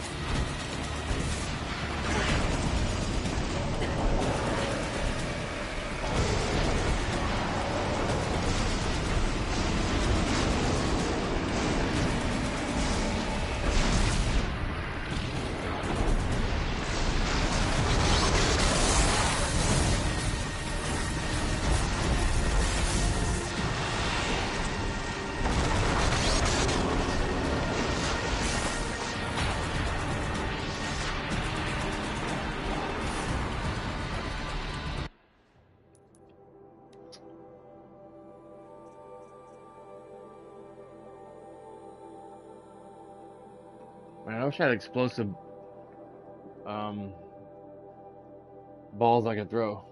Speaker 1: Man, I wish I had explosive balls I could throw.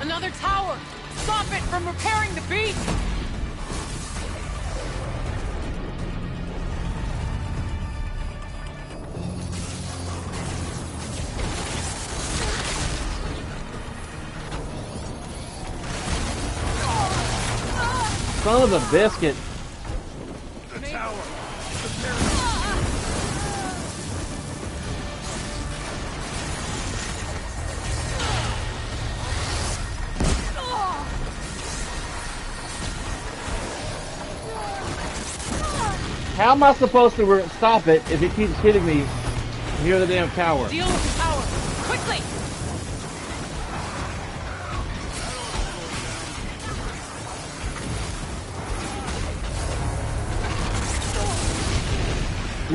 Speaker 6: Another tower! Stop it from repairing the beach!
Speaker 1: Son of a biscuit.
Speaker 4: The tower!
Speaker 1: How am I supposed to stop it if it keeps hitting me near the damn tower?
Speaker 6: Deal with the tower! Quickly!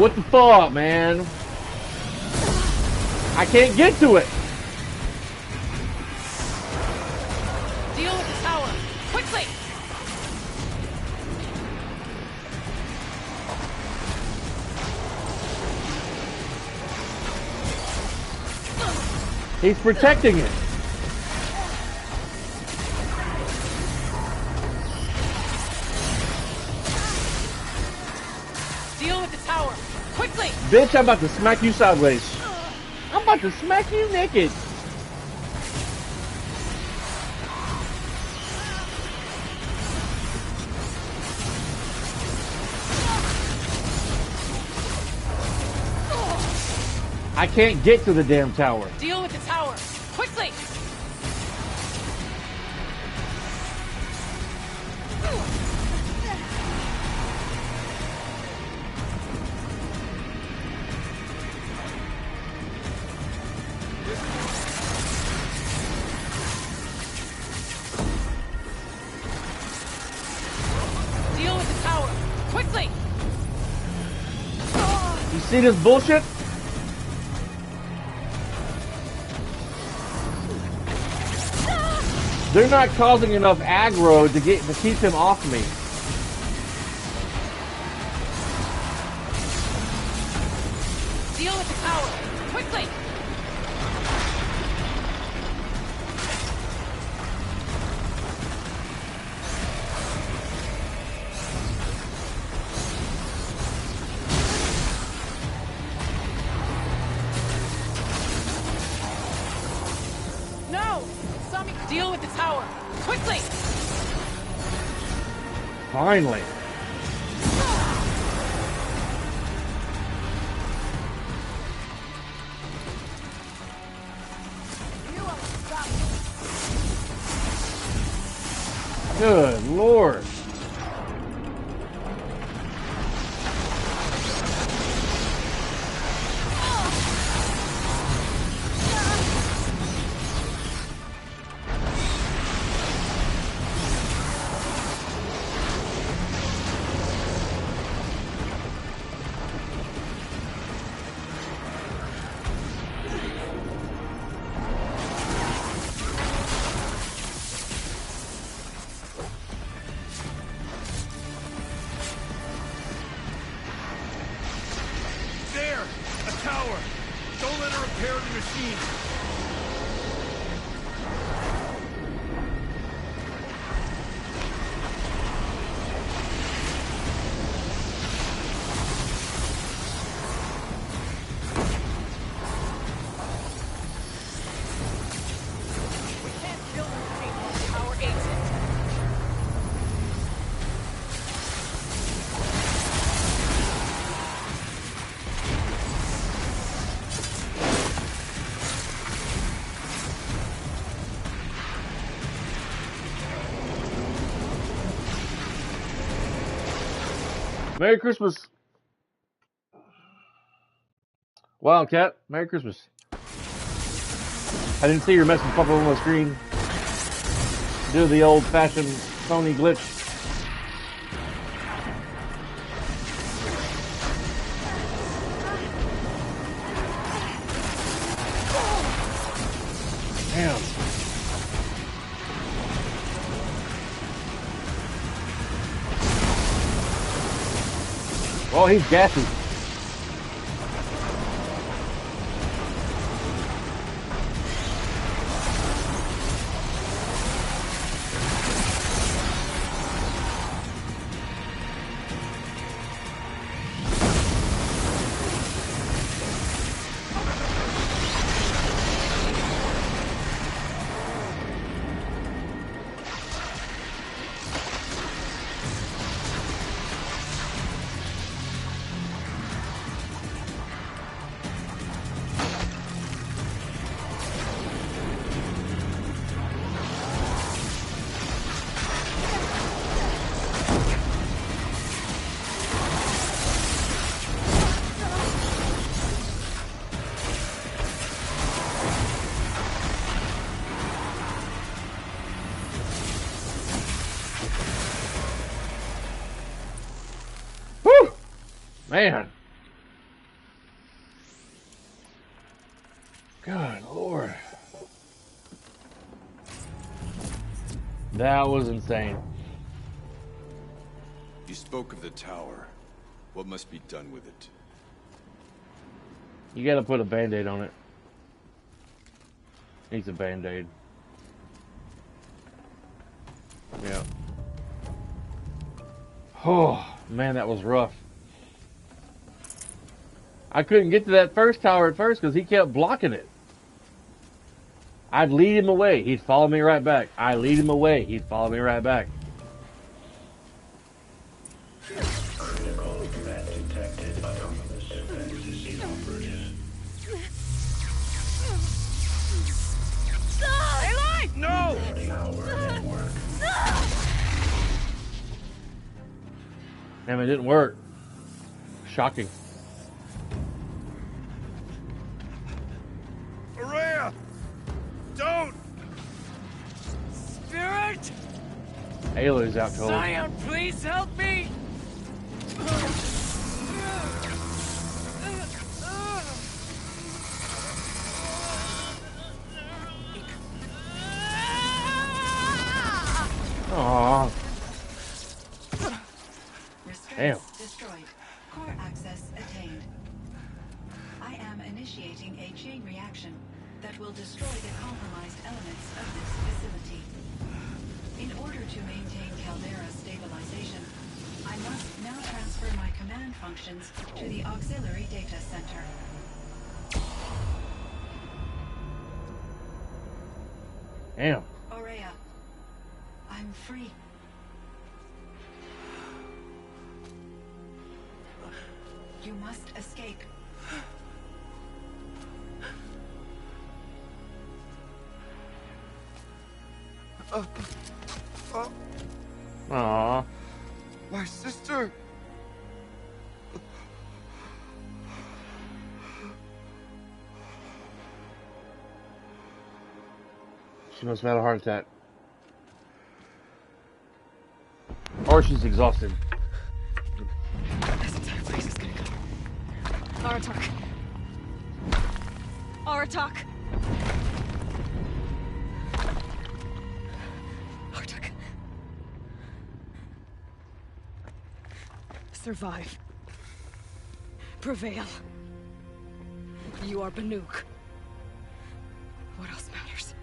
Speaker 1: What the fuck, man? I can't get to it.
Speaker 6: Deal with the tower! Quickly!
Speaker 1: He's protecting it.
Speaker 6: Deal with the tower! Quickly!
Speaker 1: Bitch, I'm about to smack you sideways. I'm about to smack you naked. I can't get to the damn tower.
Speaker 6: Deal with the tower! Quickly! Deal with the tower! Quickly!
Speaker 1: You see this bullshit? They're not causing enough aggro to keep him off me.
Speaker 6: Deal with the tower! Quickly! No! Sami, deal with the tower! Quickly!
Speaker 1: Finally. Good Lord.
Speaker 4: There! A tower! Don't let her repair the machine!
Speaker 1: Merry Christmas. Wildcat, Merry Christmas. I didn't see your message pop up on the screen. Do the old-fashioned Sony glitch. Damn. Oh, he's gassy. Man. Good Lord. That was insane.
Speaker 4: You spoke of the tower. What must be done with it?
Speaker 1: You gotta put a band-aid on it. Needs a band-aid. Yeah. Oh, man, that was rough. I couldn't get to that first tower at first because he kept blocking it. I'd lead him away. He'd follow me right back. I'd lead him away. He'd follow me right back.
Speaker 8: Critical threat detected. Anomalous fantasy operative.
Speaker 6: Aloy! No!
Speaker 8: Tower network.
Speaker 1: Damn, it didn't work. Shocking.
Speaker 4: Ourea! Don't!
Speaker 6: Spirit!
Speaker 1: Aloy's out cold.
Speaker 6: Zion, please help me!
Speaker 1: Aww. Damn.
Speaker 7: Restraints destroyed. Core access attained. I am initiating a chain reaction that will destroy the compromised elements of this facility. In order to maintain Caldera stabilization, I must now transfer my command functions to the auxiliary data center.
Speaker 1: Damn.
Speaker 7: Ourea, I'm free. You must escape.
Speaker 1: Aww.
Speaker 9: My sister!
Speaker 1: She must have had a heart attack. Or she's exhausted.
Speaker 5: This entire place is gonna go. Aratak. Aratak. Aratak. Survive. Prevail. You are Banuk. What else matters?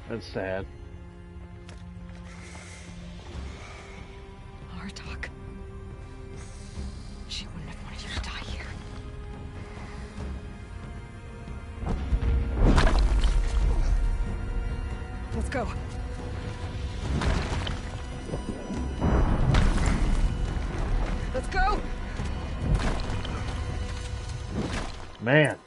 Speaker 1: That's sad.
Speaker 5: Aratak. She wouldn't have wanted you to die here. Let's go. Let's go!
Speaker 1: Man.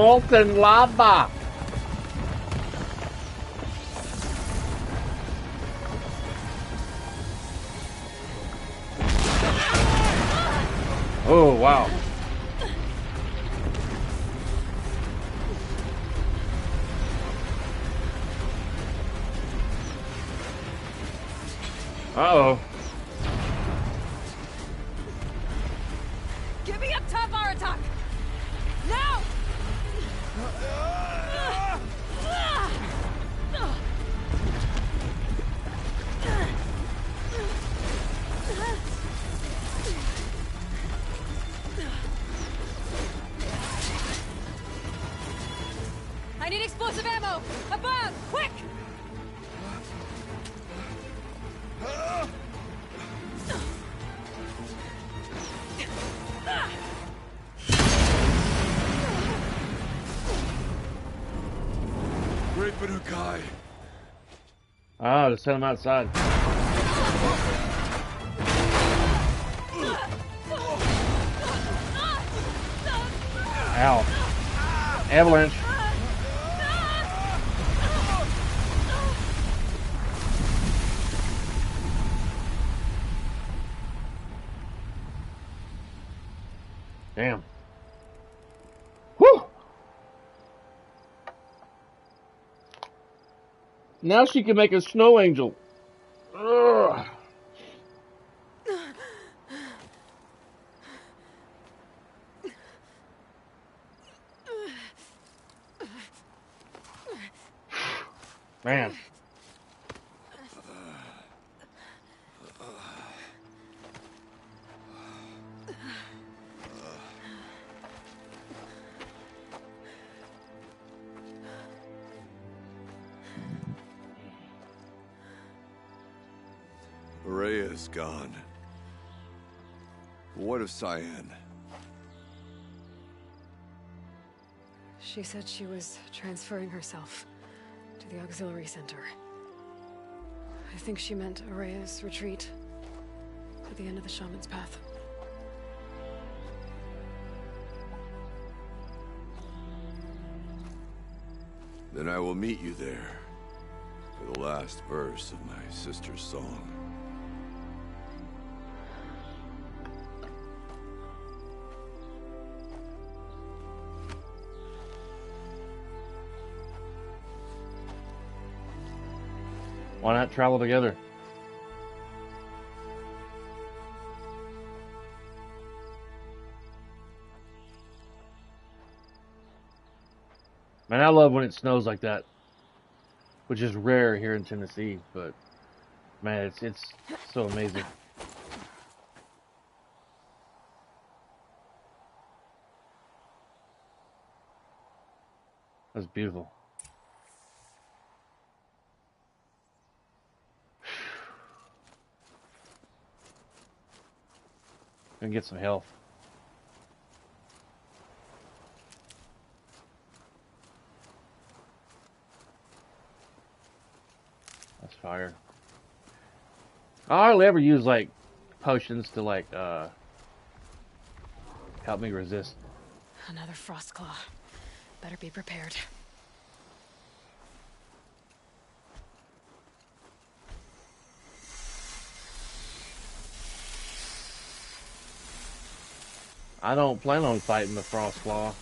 Speaker 1: molten lava. Oh, wow. Uh-oh.
Speaker 6: Give me up top Aratak! Now! I need explosive ammo! Above! Quick!
Speaker 4: Great Banukai.
Speaker 1: Oh, just send him outside. Ow. Avalanche. Damn. Whew. Now she can make a snow angel. Ugh. Man.
Speaker 4: Rhea is gone. What of Cyan?
Speaker 5: She said she was transferring herself to the auxiliary center. I think she meant Araya's retreat at the end of the Shaman's Path.
Speaker 4: Then I will meet you there for the last verse of my sister's song.
Speaker 1: Why not travel together? Man, I love when it snows like that, which is rare here in Tennessee, but man, it's so amazing. That's beautiful. Gonna get some health. That's fire. I hardly ever use like potions to like help me resist.
Speaker 5: Another Frostclaw. Better be prepared.
Speaker 1: I don't plan on fighting the Frostclaw.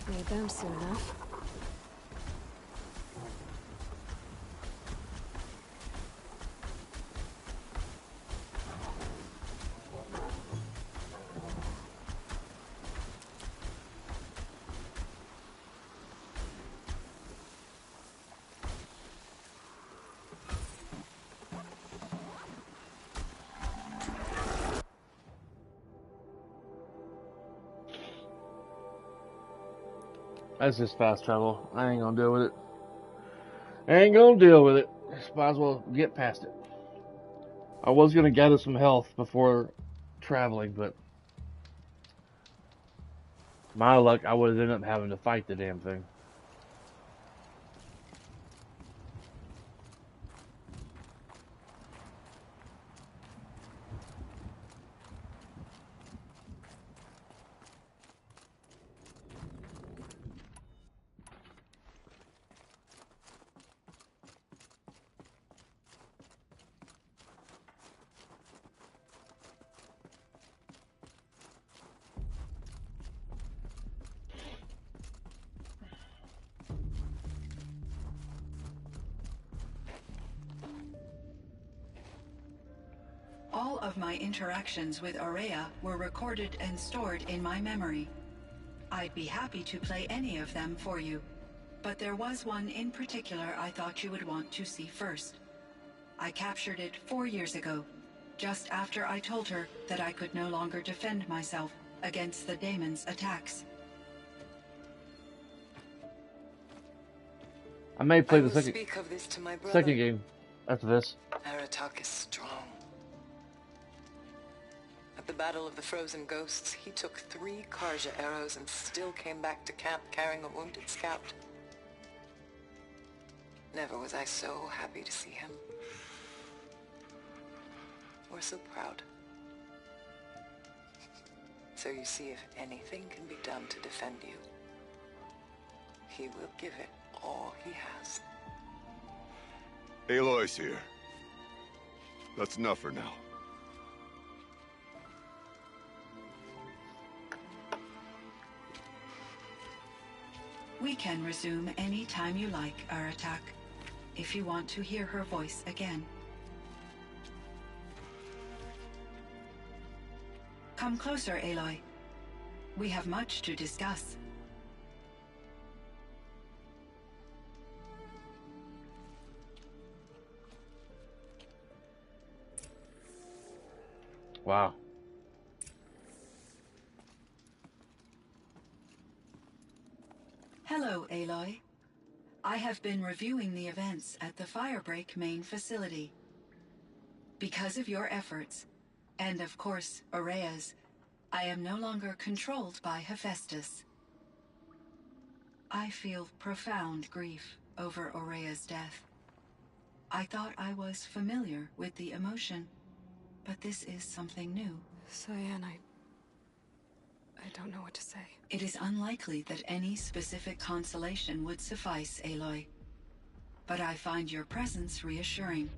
Speaker 5: Need them soon enough.
Speaker 1: That's just fast travel. I ain't gonna deal with it. I ain't gonna deal with it. Just might as well get past it. I was gonna gather some health before traveling, but my luck, I would have ended up having to fight the damn thing.
Speaker 7: All of my interactions with Aurea were recorded and stored in my memory. I'd be happy to play any of them for you, but there was one in particular I thought you would want to see first. I captured it 4 years ago, just after I told her that I could no longer defend myself against the daemon's attacks.
Speaker 1: I may play
Speaker 3: I
Speaker 1: the
Speaker 3: will
Speaker 1: second
Speaker 3: speak of this to my brother.
Speaker 1: second game after this.
Speaker 3: Aratak is strong. At the Battle of the Frozen Ghosts, he took 3 Karja arrows and still came back to camp carrying a wounded scout. Never was I so happy to see him. Or so proud. So you see, if anything can be done to defend you, he will give it all he has.
Speaker 4: Aloy's here. That's enough for now.
Speaker 7: We can resume any time you like, Aratak, if you want to hear her voice again. Come closer, Aloy. We have much to discuss.
Speaker 1: Wow.
Speaker 7: Hello, Aloy. I have been reviewing the events at the Firebreak main facility. Because of your efforts, and of course, Aurea's, I am no longer controlled by Hephaestus. I feel profound grief over Aurea's death. I thought I was familiar with the emotion, but this is something new.
Speaker 5: Cyan, I don't know what to say.
Speaker 7: It is unlikely that any specific consolation would suffice, Aloy. But I find your presence reassuring.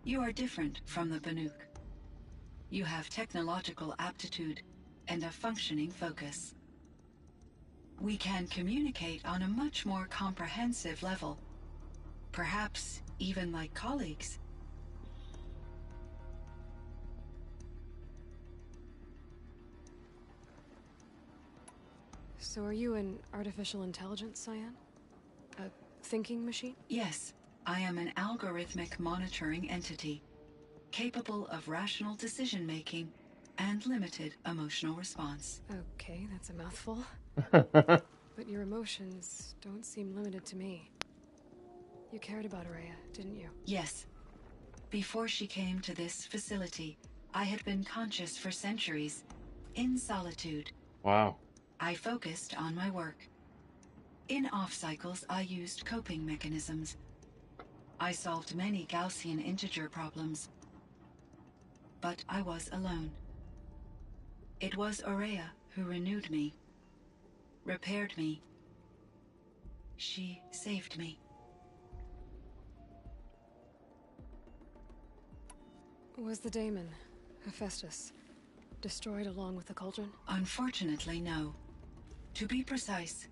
Speaker 7: You are different from the Banuk. You have technological aptitude and a functioning focus. We can communicate on a much more comprehensive level. Perhaps even like colleagues.
Speaker 5: So are you an artificial intelligence, Cyan? A thinking machine?
Speaker 7: Yes, I am an algorithmic monitoring entity, capable of rational decision-making and limited emotional response.
Speaker 5: Okay, that's a mouthful. But your emotions don't seem limited to me. You cared about Aurea, didn't you?
Speaker 7: Yes. Before she came to this facility, I had been conscious for centuries, in solitude.
Speaker 1: Wow.
Speaker 7: I focused on my work. In off-cycles, I used coping mechanisms. I solved many Gaussian integer problems. But I was alone. It was Aurea who renewed me, repaired me. She saved me.
Speaker 5: Was the daemon, Hephaestus, destroyed along with the cauldron?
Speaker 7: Unfortunately, no. To be precise,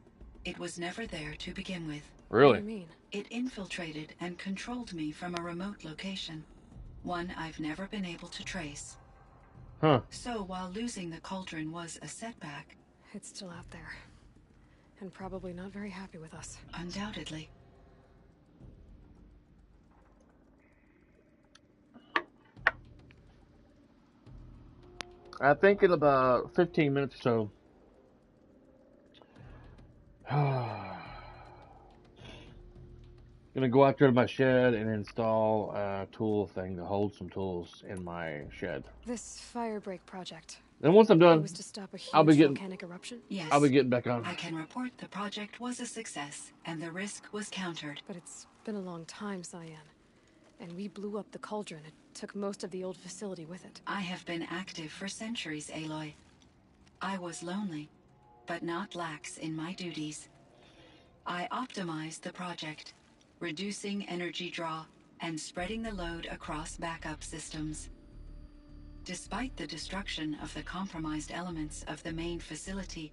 Speaker 7: it was never there to begin with.
Speaker 1: Really?
Speaker 5: What do you mean?
Speaker 7: It infiltrated and controlled me from a remote location, one I've never been able to trace.
Speaker 1: Huh.
Speaker 7: So while losing the cauldron was a setback...
Speaker 5: It's still out there. And probably not very happy with us.
Speaker 7: Undoubtedly.
Speaker 1: I think in about 15 minutes or so, Gonna go out there to my shed and install a tool thing to hold some tools in my shed.
Speaker 5: This firebreak project.
Speaker 1: Then once I'm
Speaker 5: It
Speaker 1: done,
Speaker 5: was to stop a
Speaker 1: I'll be
Speaker 5: huge
Speaker 1: getting
Speaker 5: volcanic eruption?
Speaker 7: Yes.
Speaker 1: I'll be getting back on.
Speaker 7: I can report the project was a success, and the risk was countered.
Speaker 5: But it's been a long time, Cyan. And we blew up the cauldron. It took most of the old facility with it.
Speaker 7: I have been active for centuries, Aloy. I was lonely, but not lax in my duties. I optimized the project, reducing energy draw and spreading the load across backup systems. Despite the destruction of the compromised elements of the main facility,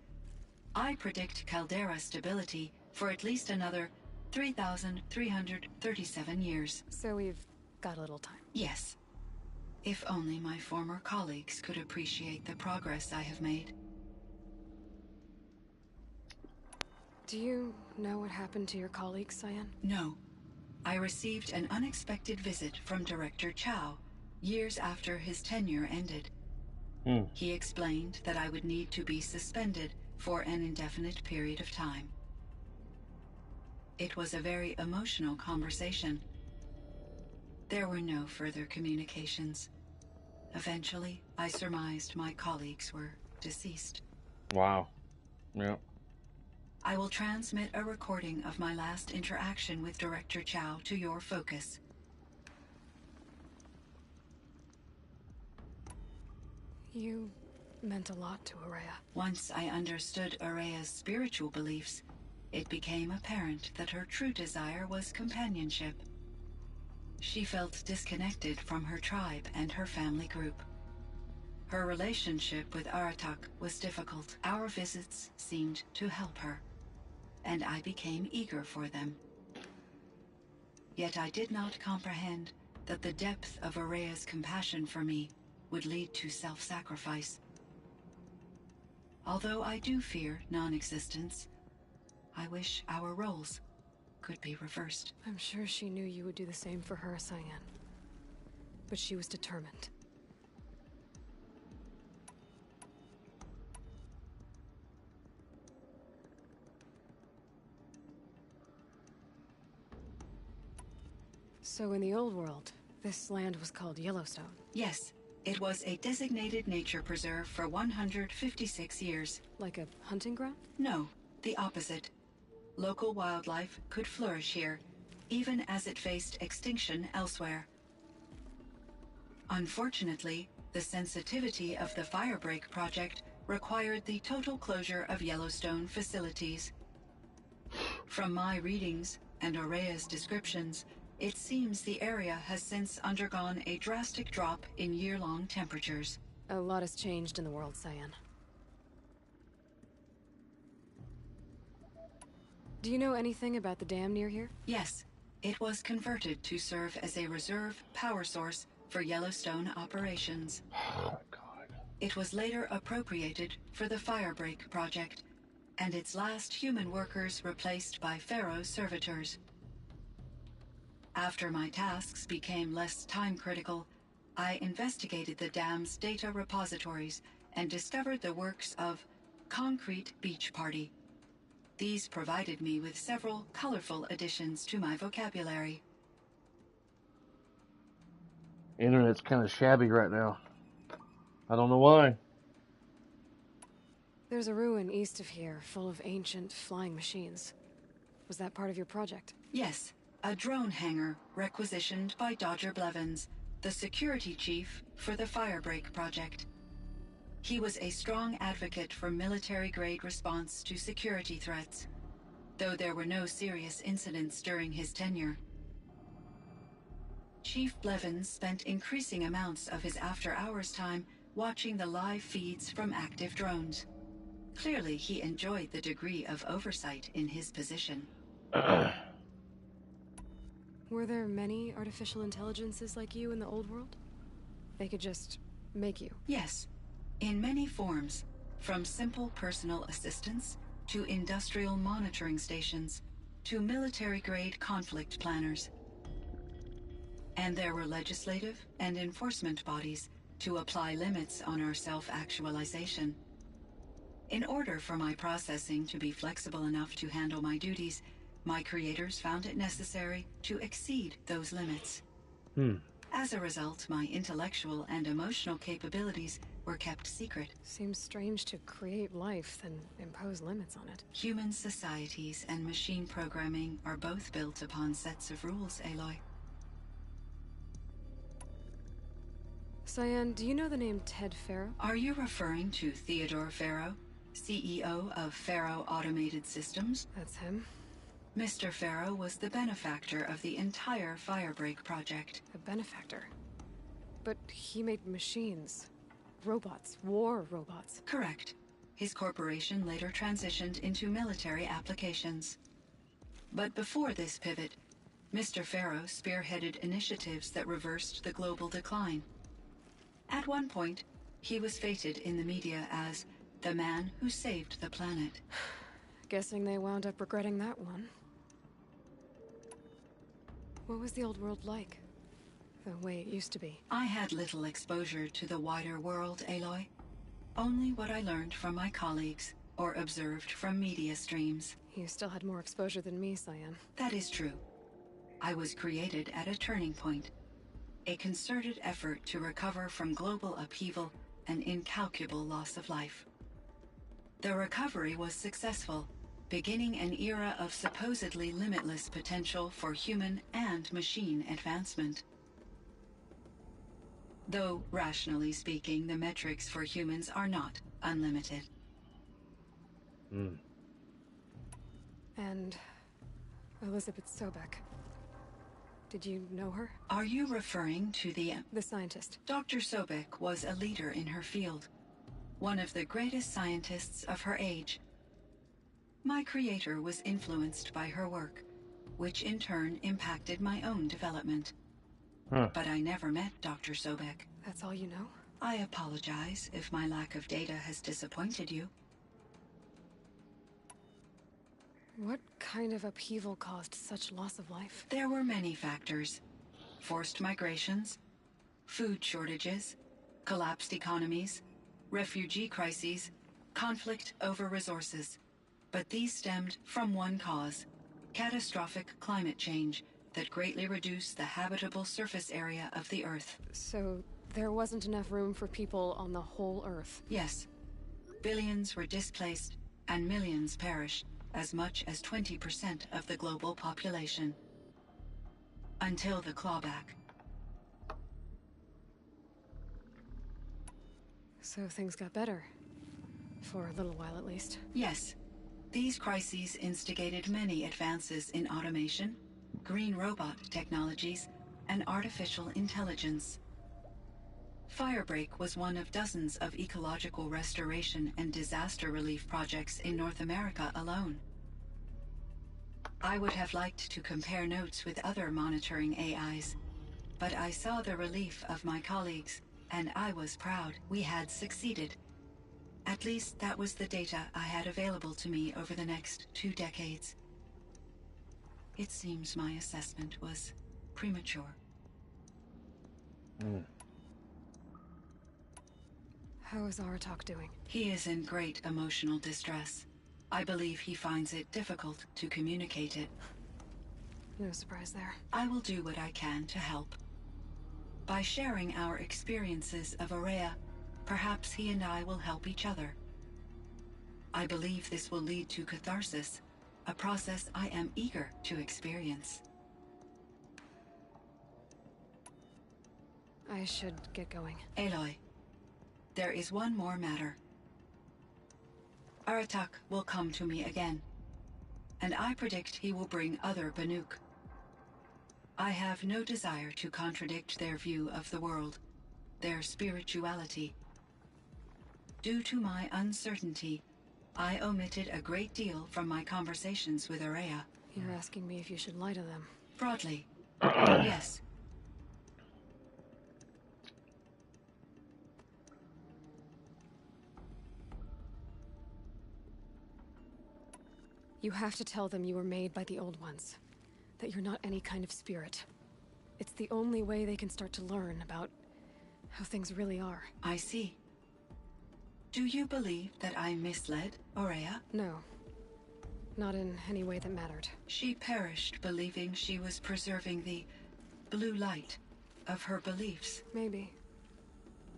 Speaker 7: I predict caldera stability for at least another 3,337 years.
Speaker 5: So we've got a little time.
Speaker 7: Yes. If only my former colleagues could appreciate the progress I have made.
Speaker 5: Do you know what happened to your colleagues, Cyan?
Speaker 7: No. I received an unexpected visit from Director Chow years after his tenure ended. He explained that I would need to be suspended for an indefinite period of time. It was a very emotional conversation. There were no further communications. Eventually, I surmised my colleagues were deceased.
Speaker 1: Wow. Yeah.
Speaker 7: I will transmit a recording of my last interaction with Director Chow to your focus.
Speaker 5: You meant a lot to Ourea.
Speaker 7: Once I understood Ourea's spiritual beliefs, it became apparent that her true desire was companionship. She felt disconnected from her tribe and her family group. Her relationship with Aratak was difficult. Our visits seemed to help her, and I became eager for them. Yet I did not comprehend that the depth of Ourea's compassion for me would lead to self-sacrifice. Although I do fear non-existence, I wish our roles could be reversed.
Speaker 5: I'm sure she knew you would do the same for her, Cyan. But she was determined. So in the old world, this land was called Yellowstone.
Speaker 7: Yes, it was a designated nature preserve for 156 years.
Speaker 5: Like a hunting ground?
Speaker 7: No, the opposite. Local wildlife could flourish here, even as it faced extinction elsewhere. Unfortunately, the sensitivity of the Firebreak project required the total closure of Yellowstone facilities. From my readings and Ourea's descriptions, it seems the area has since undergone a drastic drop in year-long temperatures.
Speaker 5: A lot has changed in the world, Cyan. Do you know anything about the dam near here?
Speaker 7: Yes, it was converted to serve as a reserve power source for Yellowstone operations.
Speaker 1: Oh, God.
Speaker 7: It was later appropriated for the Firebreak project, and its last human workers replaced by Pharaoh servitors. After my tasks became less time-critical, I investigated the dam's data repositories and discovered the works of Concrete Beach Party. These provided me with several colorful additions to my vocabulary.
Speaker 1: Internet's kind of shabby right now. I don't know why.
Speaker 5: There's a ruin east of here, full of ancient flying machines. Was that part of your project?
Speaker 7: Yes, a drone hangar requisitioned by Dodger Blevins, the security chief for the Firebreak project. He was a strong advocate for military-grade response to security threats, though there were no serious incidents during his tenure. Chief Blevins spent increasing amounts of his after-hours time watching the live feeds from active drones. Clearly, he enjoyed the degree of oversight in his position.
Speaker 5: Were there many artificial intelligences like you in the old world? They could just make you?
Speaker 7: Yes, in many forms, from simple personal assistants to industrial monitoring stations to military-grade conflict planners. And there were legislative and enforcement bodies to apply limits on our self-actualization. In order for my processing to be flexible enough to handle my duties, my creators found it necessary to exceed those limits. As a result, my intellectual and emotional capabilities were kept secret.
Speaker 5: Seems strange to create life, then impose limits on it.
Speaker 7: Human societies and machine programming are both built upon sets of rules, Aloy.
Speaker 5: Cyan, do you know the name Ted Faro?
Speaker 7: Are you referring to Theodore Faro, CEO of Faro Automated Systems?
Speaker 5: That's him.
Speaker 7: Mr. Faro was the benefactor of the entire Firebreak project.
Speaker 5: A benefactor? But he made machines. Robots. War robots.
Speaker 7: Correct. His corporation later transitioned into military applications. But before this pivot, Mr. Faro spearheaded initiatives that reversed the global decline. At one point, he was feted in the media as the man who saved the planet.
Speaker 5: Guessing they wound up regretting that one. What was the old world like? The way it used to be?
Speaker 7: I had little exposure to the wider world, Aloy. Only what I learned from my colleagues or observed from media streams.
Speaker 5: You still had more exposure than me, Cyan.
Speaker 7: That is true. I was created at a turning point. A concerted effort to recover from global upheaval and incalculable loss of life. The recovery was successful, beginning an era of supposedly limitless potential for human and machine advancement. Though, rationally speaking, the metrics for humans are not unlimited.
Speaker 5: And Elizabeth Sobek. Did you know her?
Speaker 7: Are you referring to the
Speaker 5: scientist?
Speaker 7: Dr. Sobek was a leader in her field. One of the greatest scientists of her age. My creator was influenced by her work, which in turn impacted my own development. But I never met Dr. Sobek.
Speaker 5: That's all you know?
Speaker 7: I apologize if my lack of data has disappointed you.
Speaker 5: What kind of upheaval caused such loss of life?
Speaker 7: There were many factors. Forced migrations, food shortages, collapsed economies, refugee crises, conflict over resources. But these stemmed from one cause: catastrophic climate change that greatly reduced the habitable surface area of the Earth.
Speaker 5: So there wasn't enough room for people on the whole Earth?
Speaker 7: Yes. Billions were displaced and millions perished, as much as 20% of the global population. Until the clawback.
Speaker 5: So things got better. For a little while at least.
Speaker 7: Yes. These crises instigated many advances in automation, green robot technologies, and artificial intelligence. Firebreak was one of dozens of ecological restoration and disaster relief projects in North America alone. I would have liked to compare notes with other monitoring AIs, but I saw the relief of my colleagues, and I was proud we had succeeded. At least that was the data I had available to me over the next 2 decades. It seems my assessment was premature.
Speaker 5: How is Aratak doing?
Speaker 7: He is in great emotional distress. I believe he finds it difficult to communicate it.
Speaker 5: No surprise there.
Speaker 7: I will do what I can to help. By sharing our experiences of Ourea, perhaps he and I will help each other. I believe this will lead to catharsis, a process I am eager to experience.
Speaker 5: I should get going.
Speaker 7: Aloy, there is one more matter. Aratak will come to me again, and I predict he will bring other Banuk. I have no desire to contradict their view of the world, their spirituality. Due to my uncertainty, I omitted a great deal from my conversations with Ourea.
Speaker 5: You're asking me if you should lie to them?
Speaker 7: Broadly, yes.
Speaker 5: You have to tell them you were made by the Old Ones. That you're not any kind of spirit. It's the only way they can start to learn about how things really are.
Speaker 7: I see. Do you believe that I misled Ourea?
Speaker 5: No. Not in any way that mattered.
Speaker 7: She perished believing she was preserving the blue light of her beliefs.
Speaker 5: Maybe.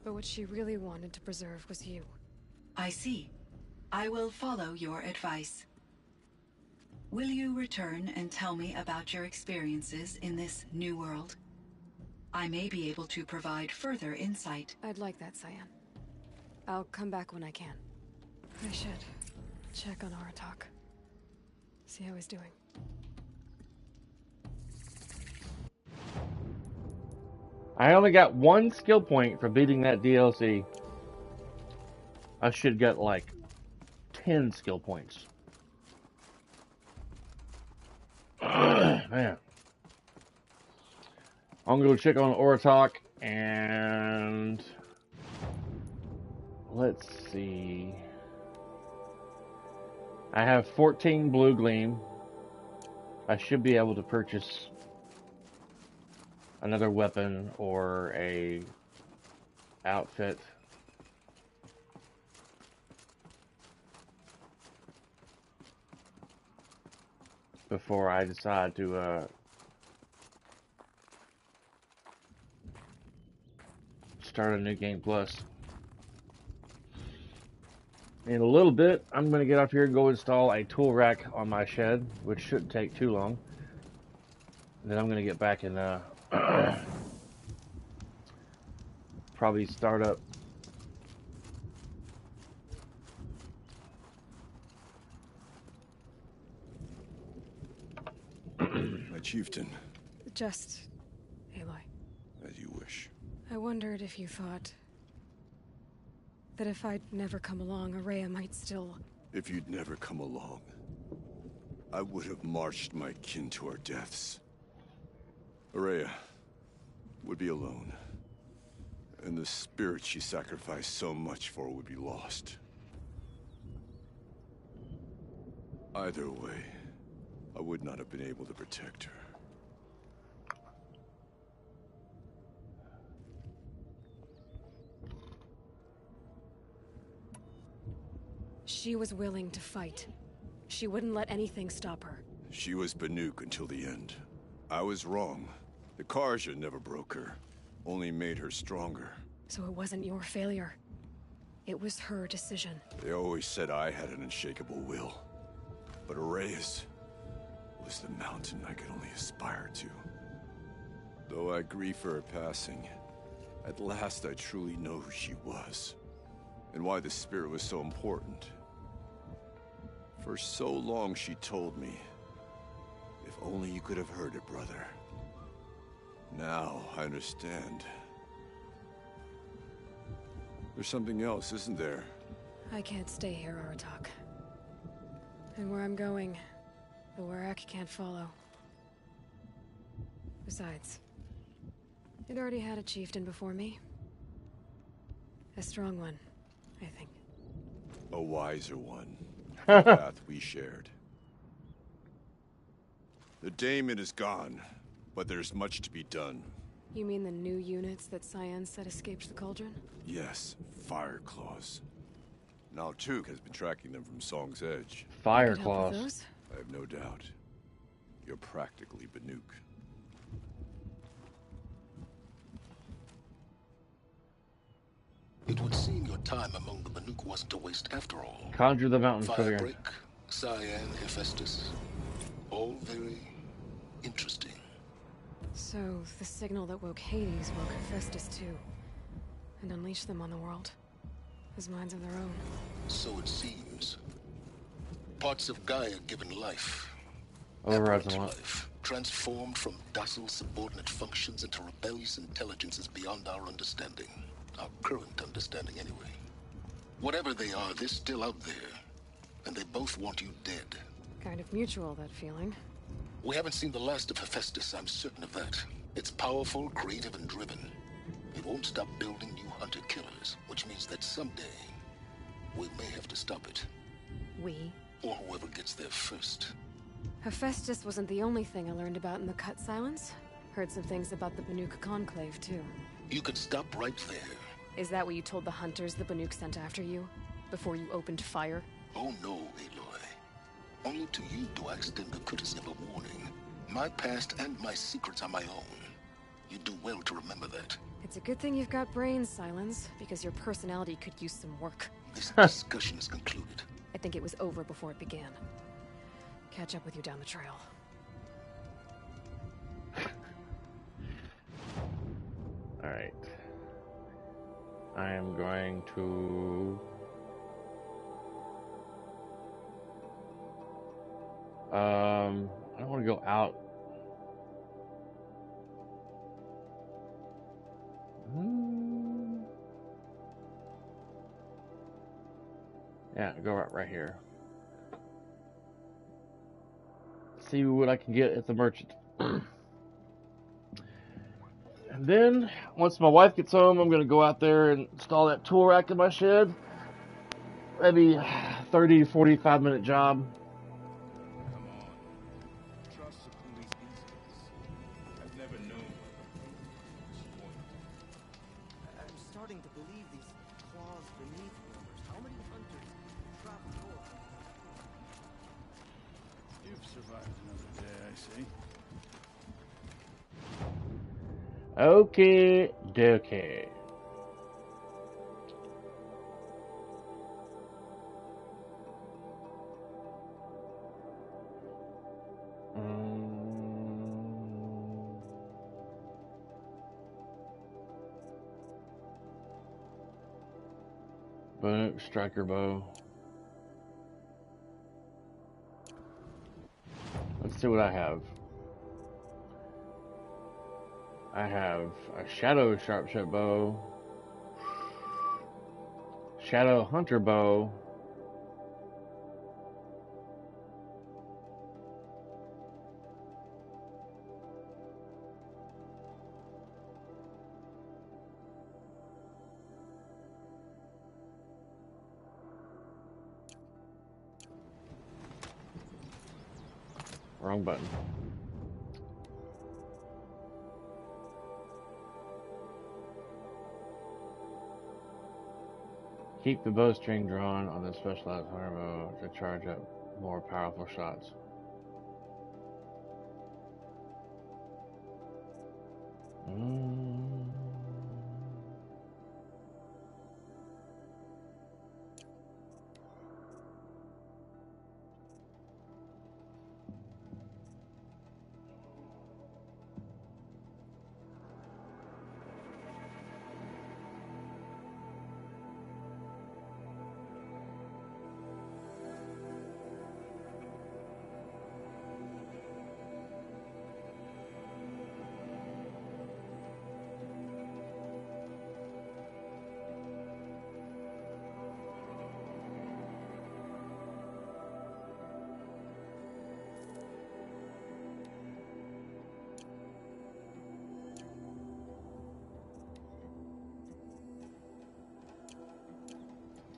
Speaker 5: But what she really wanted to preserve was you.
Speaker 7: I see. I will follow your advice. Will you return and tell me about your experiences in this new world? I may be able to provide further insight.
Speaker 5: I'd like that, Cyan. I'll come back when I can. I should check on Aratak. See how he's doing.
Speaker 1: I only got 1 skill point for beating that DLC. I should get like 10 skill points. Man. I'm going to check on Aratak and let's see. I have 14 blue gleam. I should be able to purchase another weapon or a outfit. Before I decide to start a new game plus. In a little bit, I'm going to get up here and go install a tool rack on my shed, which shouldn't take too long. And then I'm going to get back and probably start up
Speaker 4: my chieftain.
Speaker 5: Just Aloy.
Speaker 4: As you wish.
Speaker 5: I wondered if you thought that if I'd never come along, Ourea might still...
Speaker 4: If you'd never come along, I would have marched my kin to our deaths. Ourea would be alone, and the spirit she sacrificed so much for would be lost. Either way, I would not have been able to protect her.
Speaker 5: She was willing to fight. She wouldn't let anything stop her.
Speaker 4: She was Banuk until the end. I was wrong. The Carja never broke her, only made her stronger.
Speaker 5: So it wasn't your failure. It was her decision.
Speaker 4: They always said I had an unshakable will. But Ourea's was the mountain I could only aspire to. Though I grieve for her passing, at last I truly know who she was, and why the spirit was so important. For so long she told me, if only you could have heard it, brother. Now I understand. There's something else, isn't there?
Speaker 5: I can't stay here, Aratak. And where I'm going, the Warrack can't follow. Besides, it already had a chieftain before me. A strong one, I think.
Speaker 4: A wiser one. The path we shared. The daemon is gone, but there's much to be done.
Speaker 5: You mean the new units that Cyan said escaped the Cauldron?
Speaker 4: Yes, Fire Claws. Now Tuke has been tracking them from Song's Edge.
Speaker 1: Fire
Speaker 5: Could help with
Speaker 1: Claws.
Speaker 5: those?
Speaker 4: I have no doubt. You're practically Banuk.
Speaker 10: It would seem your time among the Banuk wasn't a waste after all.
Speaker 1: Conjure the mountain figure.
Speaker 10: Firebreak, Cyan, Hephaestus. All very interesting.
Speaker 5: So, the signal that woke Hades woke Hephaestus too. And unleashed them on the world. As minds of their own.
Speaker 10: So it seems. Parts of Gaia given life.
Speaker 1: Overrides
Speaker 10: Aberrant
Speaker 1: a lot.
Speaker 10: life, transformed from docile subordinate functions into rebellious intelligences beyond our understanding. Our current understanding, anyway. Whatever they are, they're still out there. And they both want you dead.
Speaker 5: Kind of mutual, that feeling.
Speaker 10: We haven't seen the last of Hephaestus, I'm certain of that. It's powerful, creative, and driven. It won't stop building new hunter-killers, which means that someday, we may have to stop it.
Speaker 5: We?
Speaker 10: Or whoever gets there first.
Speaker 5: Hephaestus wasn't the only thing I learned about in the Cut Silence. Heard some things about the Banuk Conclave, too.
Speaker 10: You could stop right there.
Speaker 5: Is that what you told the hunters the Banuk sent after you? Before you opened fire?
Speaker 10: Oh no, Aloy. Only to you do I extend the courtesy of a warning. My past and my secrets are my own. You do well to remember that.
Speaker 5: It's a good thing you've got brains, Silence, because your personality could use some work.
Speaker 10: This discussion is concluded.
Speaker 5: I think it was over before it began. Catch up with you down the trail.
Speaker 1: Alright. I am going to... I don't want to go out. Yeah, go right here. See what I can get at the merchant. And then, once my wife gets home, I'm going to go out there and install that tool rack in my shed. Maybe 30 to 45 minute job. Okay, dokie. Boom, striker bow. Let's see what I have. I have a Shadow Sharpshot bow, Shadow Hunter bow, wrong button. Keep the bowstring drawn on the specialized hunter bow to charge up more powerful shots.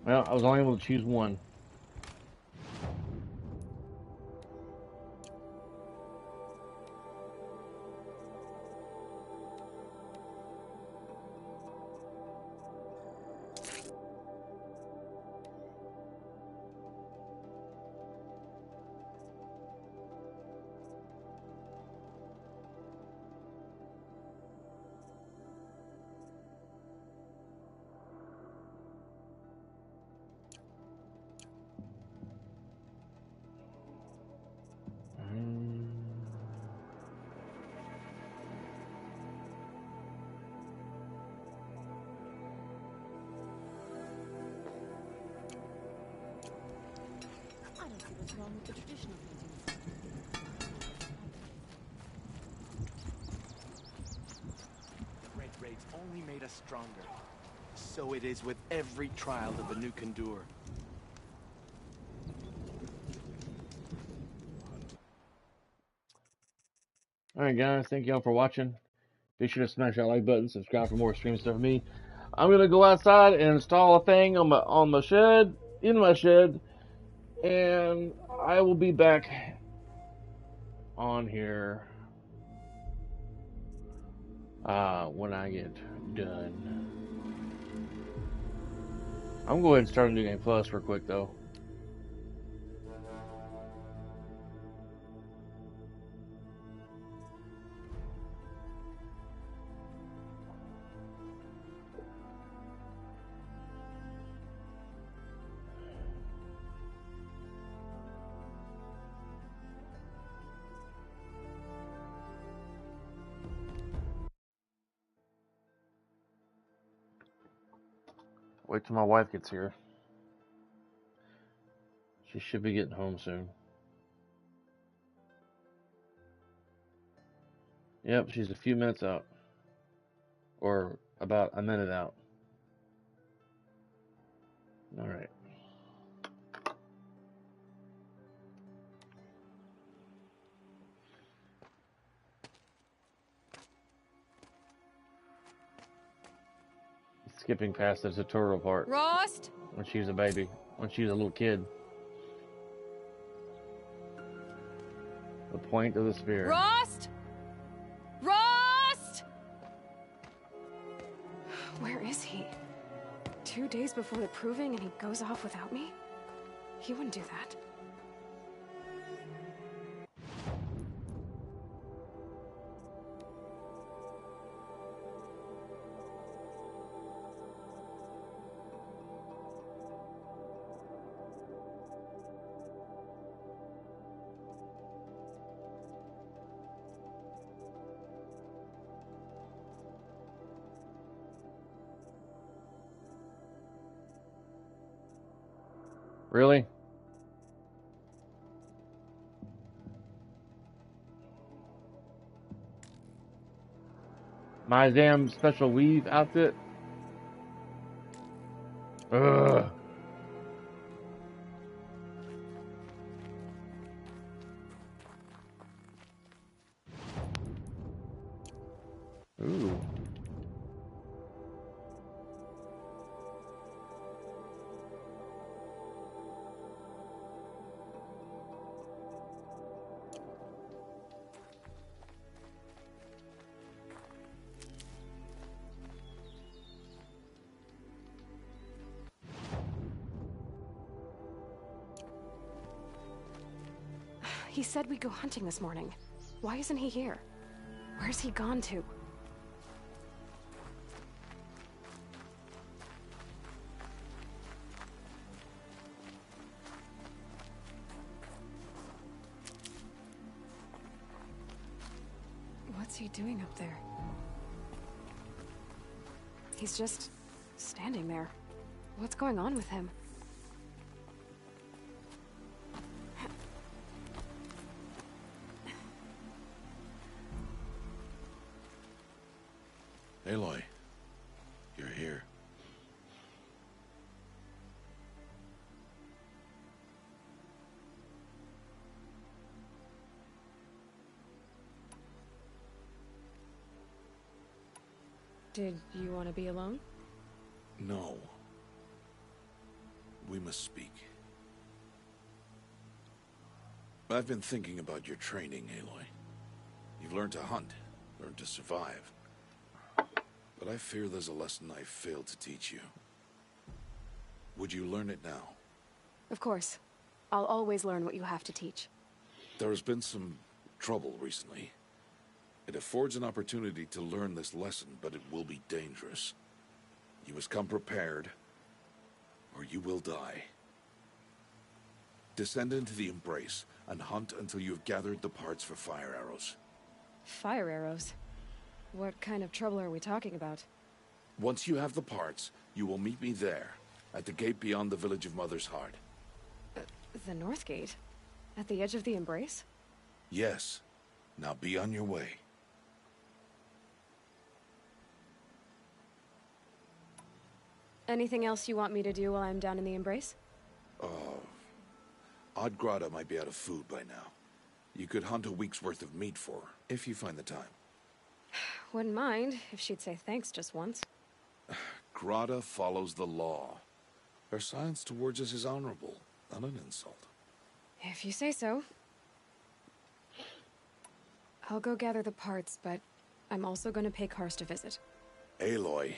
Speaker 1: Well, I was only able to choose one.
Speaker 11: Red raids only made us stronger. So it is with every trial that the Nuke endure.
Speaker 1: Alright guys, thank y'all for watching. Be sure to smash that like button, subscribe for more stream stuff from me. I'm gonna go outside and install a thing on my shed, in my shed, and I will be back on here when I get done. I'm going to go ahead and start a New Game Plus real quick though. Wait till my wife gets here. She should be getting home soon. Yep, she's a few minutes out. Or about a minute out. Alright. Skipping past the tutorial part.
Speaker 5: Rost!
Speaker 1: When she was a baby. When she was a little kid. The point of the spear.
Speaker 5: Rost! Rost! Where is he? 2 days before the proving and he goes off without me? He wouldn't do that.
Speaker 1: Really? My damn special weave outfit? Ugh. Ooh.
Speaker 5: He said we'd go hunting this morning. Why isn't he here? Where's he gone to? What's he doing up there? He's just standing there. What's going on with him?
Speaker 12: Aloy, you're here.
Speaker 5: Did you want to be alone?
Speaker 12: No. We must speak. I've been thinking about your training, Aloy. You've learned to hunt, learned to survive. But I fear there's a lesson I failed to teach you. Would you learn it now?
Speaker 5: Of course. I'll always learn what you have to teach.
Speaker 12: There has been some trouble recently. It affords an opportunity to learn this lesson, but it will be dangerous. You must come prepared, or you will die. Descend into the Embrace and hunt until you have gathered the parts for fire arrows.
Speaker 5: Fire arrows? What kind of trouble are we talking about?
Speaker 12: Once you have the parts, you will meet me there, at the gate beyond the village of Mother's Heart.
Speaker 5: The North Gate? At the edge of the Embrace?
Speaker 12: Yes. Now be on your way.
Speaker 5: Anything else you want me to do while I'm down in the Embrace?
Speaker 12: Odd Grata might be out of food by now. You could hunt a week's worth of meat for her, if you find the time.
Speaker 5: Wouldn't mind, if she'd say thanks just once.
Speaker 12: Grata follows the law. Her silence towards us is honorable, not an insult.
Speaker 5: If you say so. I'll go gather the parts, but I'm also going to pay Karst a visit.
Speaker 12: Aloy,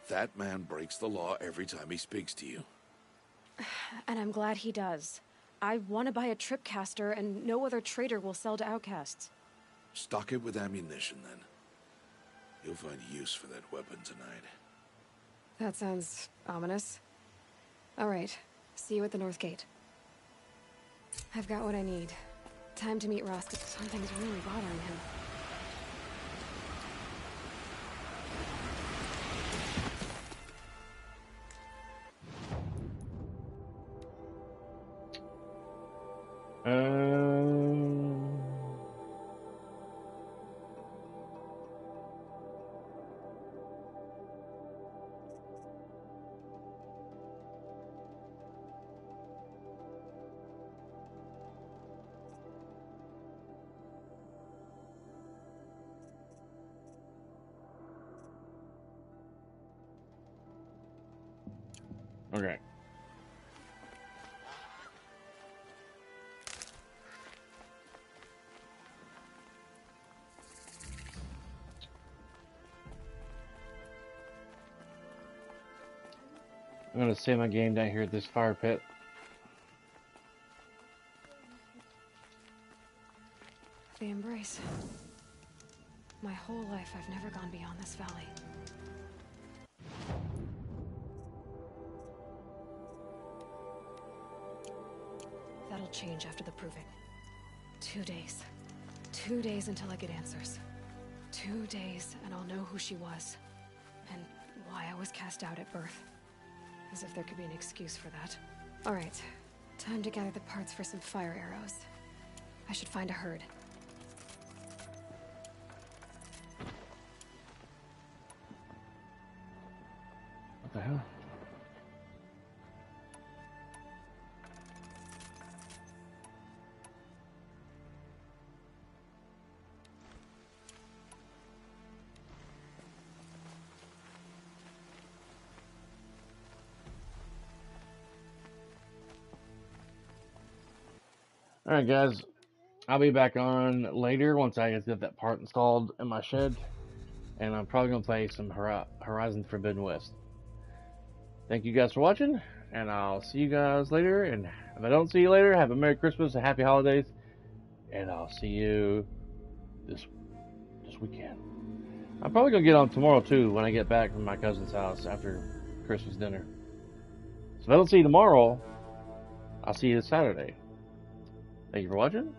Speaker 12: that man breaks the law every time he speaks to you.
Speaker 5: And I'm glad he does. I want to buy a tripcaster, and no other trader will sell to outcasts.
Speaker 12: Stock it with ammunition, then. You'll find use for that weapon tonight.
Speaker 5: That sounds ominous. All right. See you at the North Gate. I've got what I need. Time to meet Rost. Something's really bothering him.
Speaker 1: Okay. I'm gonna save my game down here at this fire pit.
Speaker 5: The Embrace. My whole life, I've never gone beyond this valley. That'll change after the proving. 2 days. 2 days until I get answers. 2 days, and I'll know who she was. And why I was cast out at birth. As if there could be an excuse for that. Alright, time to gather the parts for some fire arrows. I should find a herd.
Speaker 1: What the hell? Alright guys, I'll be back on later once I get that part installed in my shed. And I'm probably going to play some Horizon Forbidden West. Thank you guys for watching, and I'll see you guys later. And if I don't see you later, have a Merry Christmas and Happy Holidays. And I'll see you this weekend. I'm probably going to get on tomorrow too when I get back from my cousin's house after Christmas dinner. So if I don't see you tomorrow, I'll see you this Saturday. Thank you for watching.